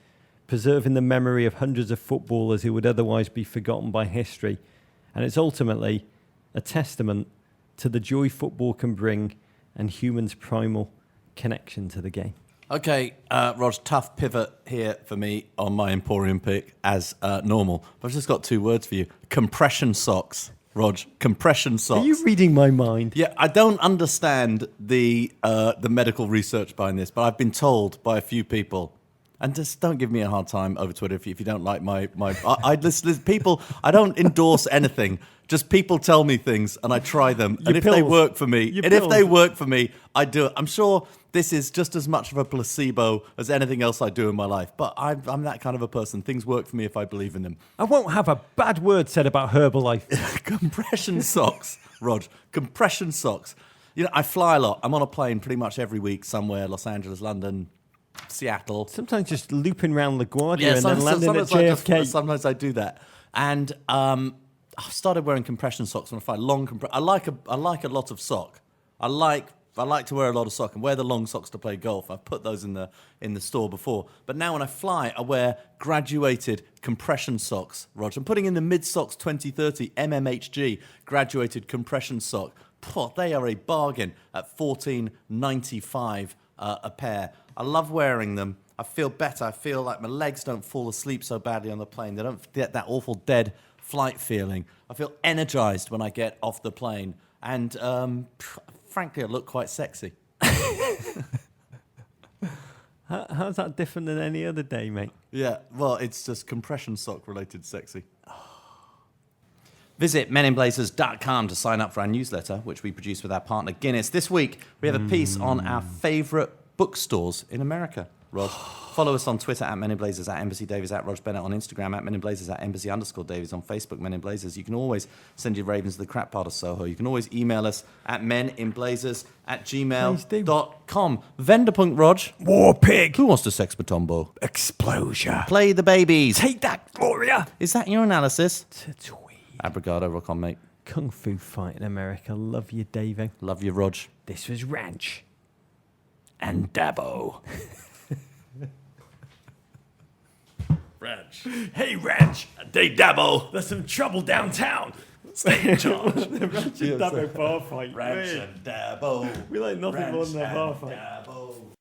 preserving the memory of hundreds of footballers who would otherwise be forgotten by history. And it's ultimately a testament to the joy football can bring and humans' primal connection to the game. Okay, Rog, tough pivot here for me on my Emporium pick as normal. I've just got 2 words for you. Compression socks. Rog, compression socks. Are you reading my mind? Yeah, I don't understand the medical research behind this, but I've been told by a few people, and just don't give me a hard time over Twitter if you don't like my I listen, people. I don't endorse anything. Just people tell me things, and I try them. And if they work for me, I do it. I'm sure this is just as much of a placebo as anything else I do in my life. But I'm that kind of a person. Things work for me if I believe in them. I won't have a bad word said about Herbalife. Compression socks, Rog. Compression socks. You know, I fly a lot. I'm on a plane pretty much every week somewhere, Los Angeles, London, Seattle. Sometimes just looping around LaGuardia and then landing at JFK. Sometimes I do that. And I've started wearing compression socks when I fly. I like a lot of sock. I like to wear a lot of sock and wear the long socks to play golf. I've put those in the store before. But now when I fly, I wear graduated compression socks, Roger. I'm putting in the Mid-Socks 2030 MMHG graduated compression sock. They are a bargain at $14.95 a pair. I love wearing them. I feel better. I feel like my legs don't fall asleep so badly on the plane. They don't get that awful dead flight feeling. I feel energized when I get off the plane. And frankly, I look quite sexy. How's that different than any other day, mate? Yeah, well, it's just compression sock related sexy. Visit meninblazers.com to sign up for our newsletter, which we produce with our partner Guinness. This week, we have a piece on our favourite bookstores in America. Rog, follow us on Twitter at meninblazers, at Embassy Davies, at Rog Bennett on Instagram, at meninblazers, at Embassy_Davies on Facebook, meninblazers. You can always send your ravens to the crap part of Soho. You can always email us at meninblazers@gmail.com. Venderpunk, Rog. War pig. Who wants to sex Matombo? Explosion. Play the babies. Take that, Gloria. Is that your analysis? Tatooine. Abrigado, rock on, mate. Kung Fu fight in America. Love you, Davey. Love you, Rog. This was Ranch. And Dabo. Ranch. Hey, Ranch. Hey, Dabo. There's some trouble downtown. Stay in charge. The Ranch and Dabo bar fight. Ranch and Dabo. We like nothing more than a bar fight. Dabo.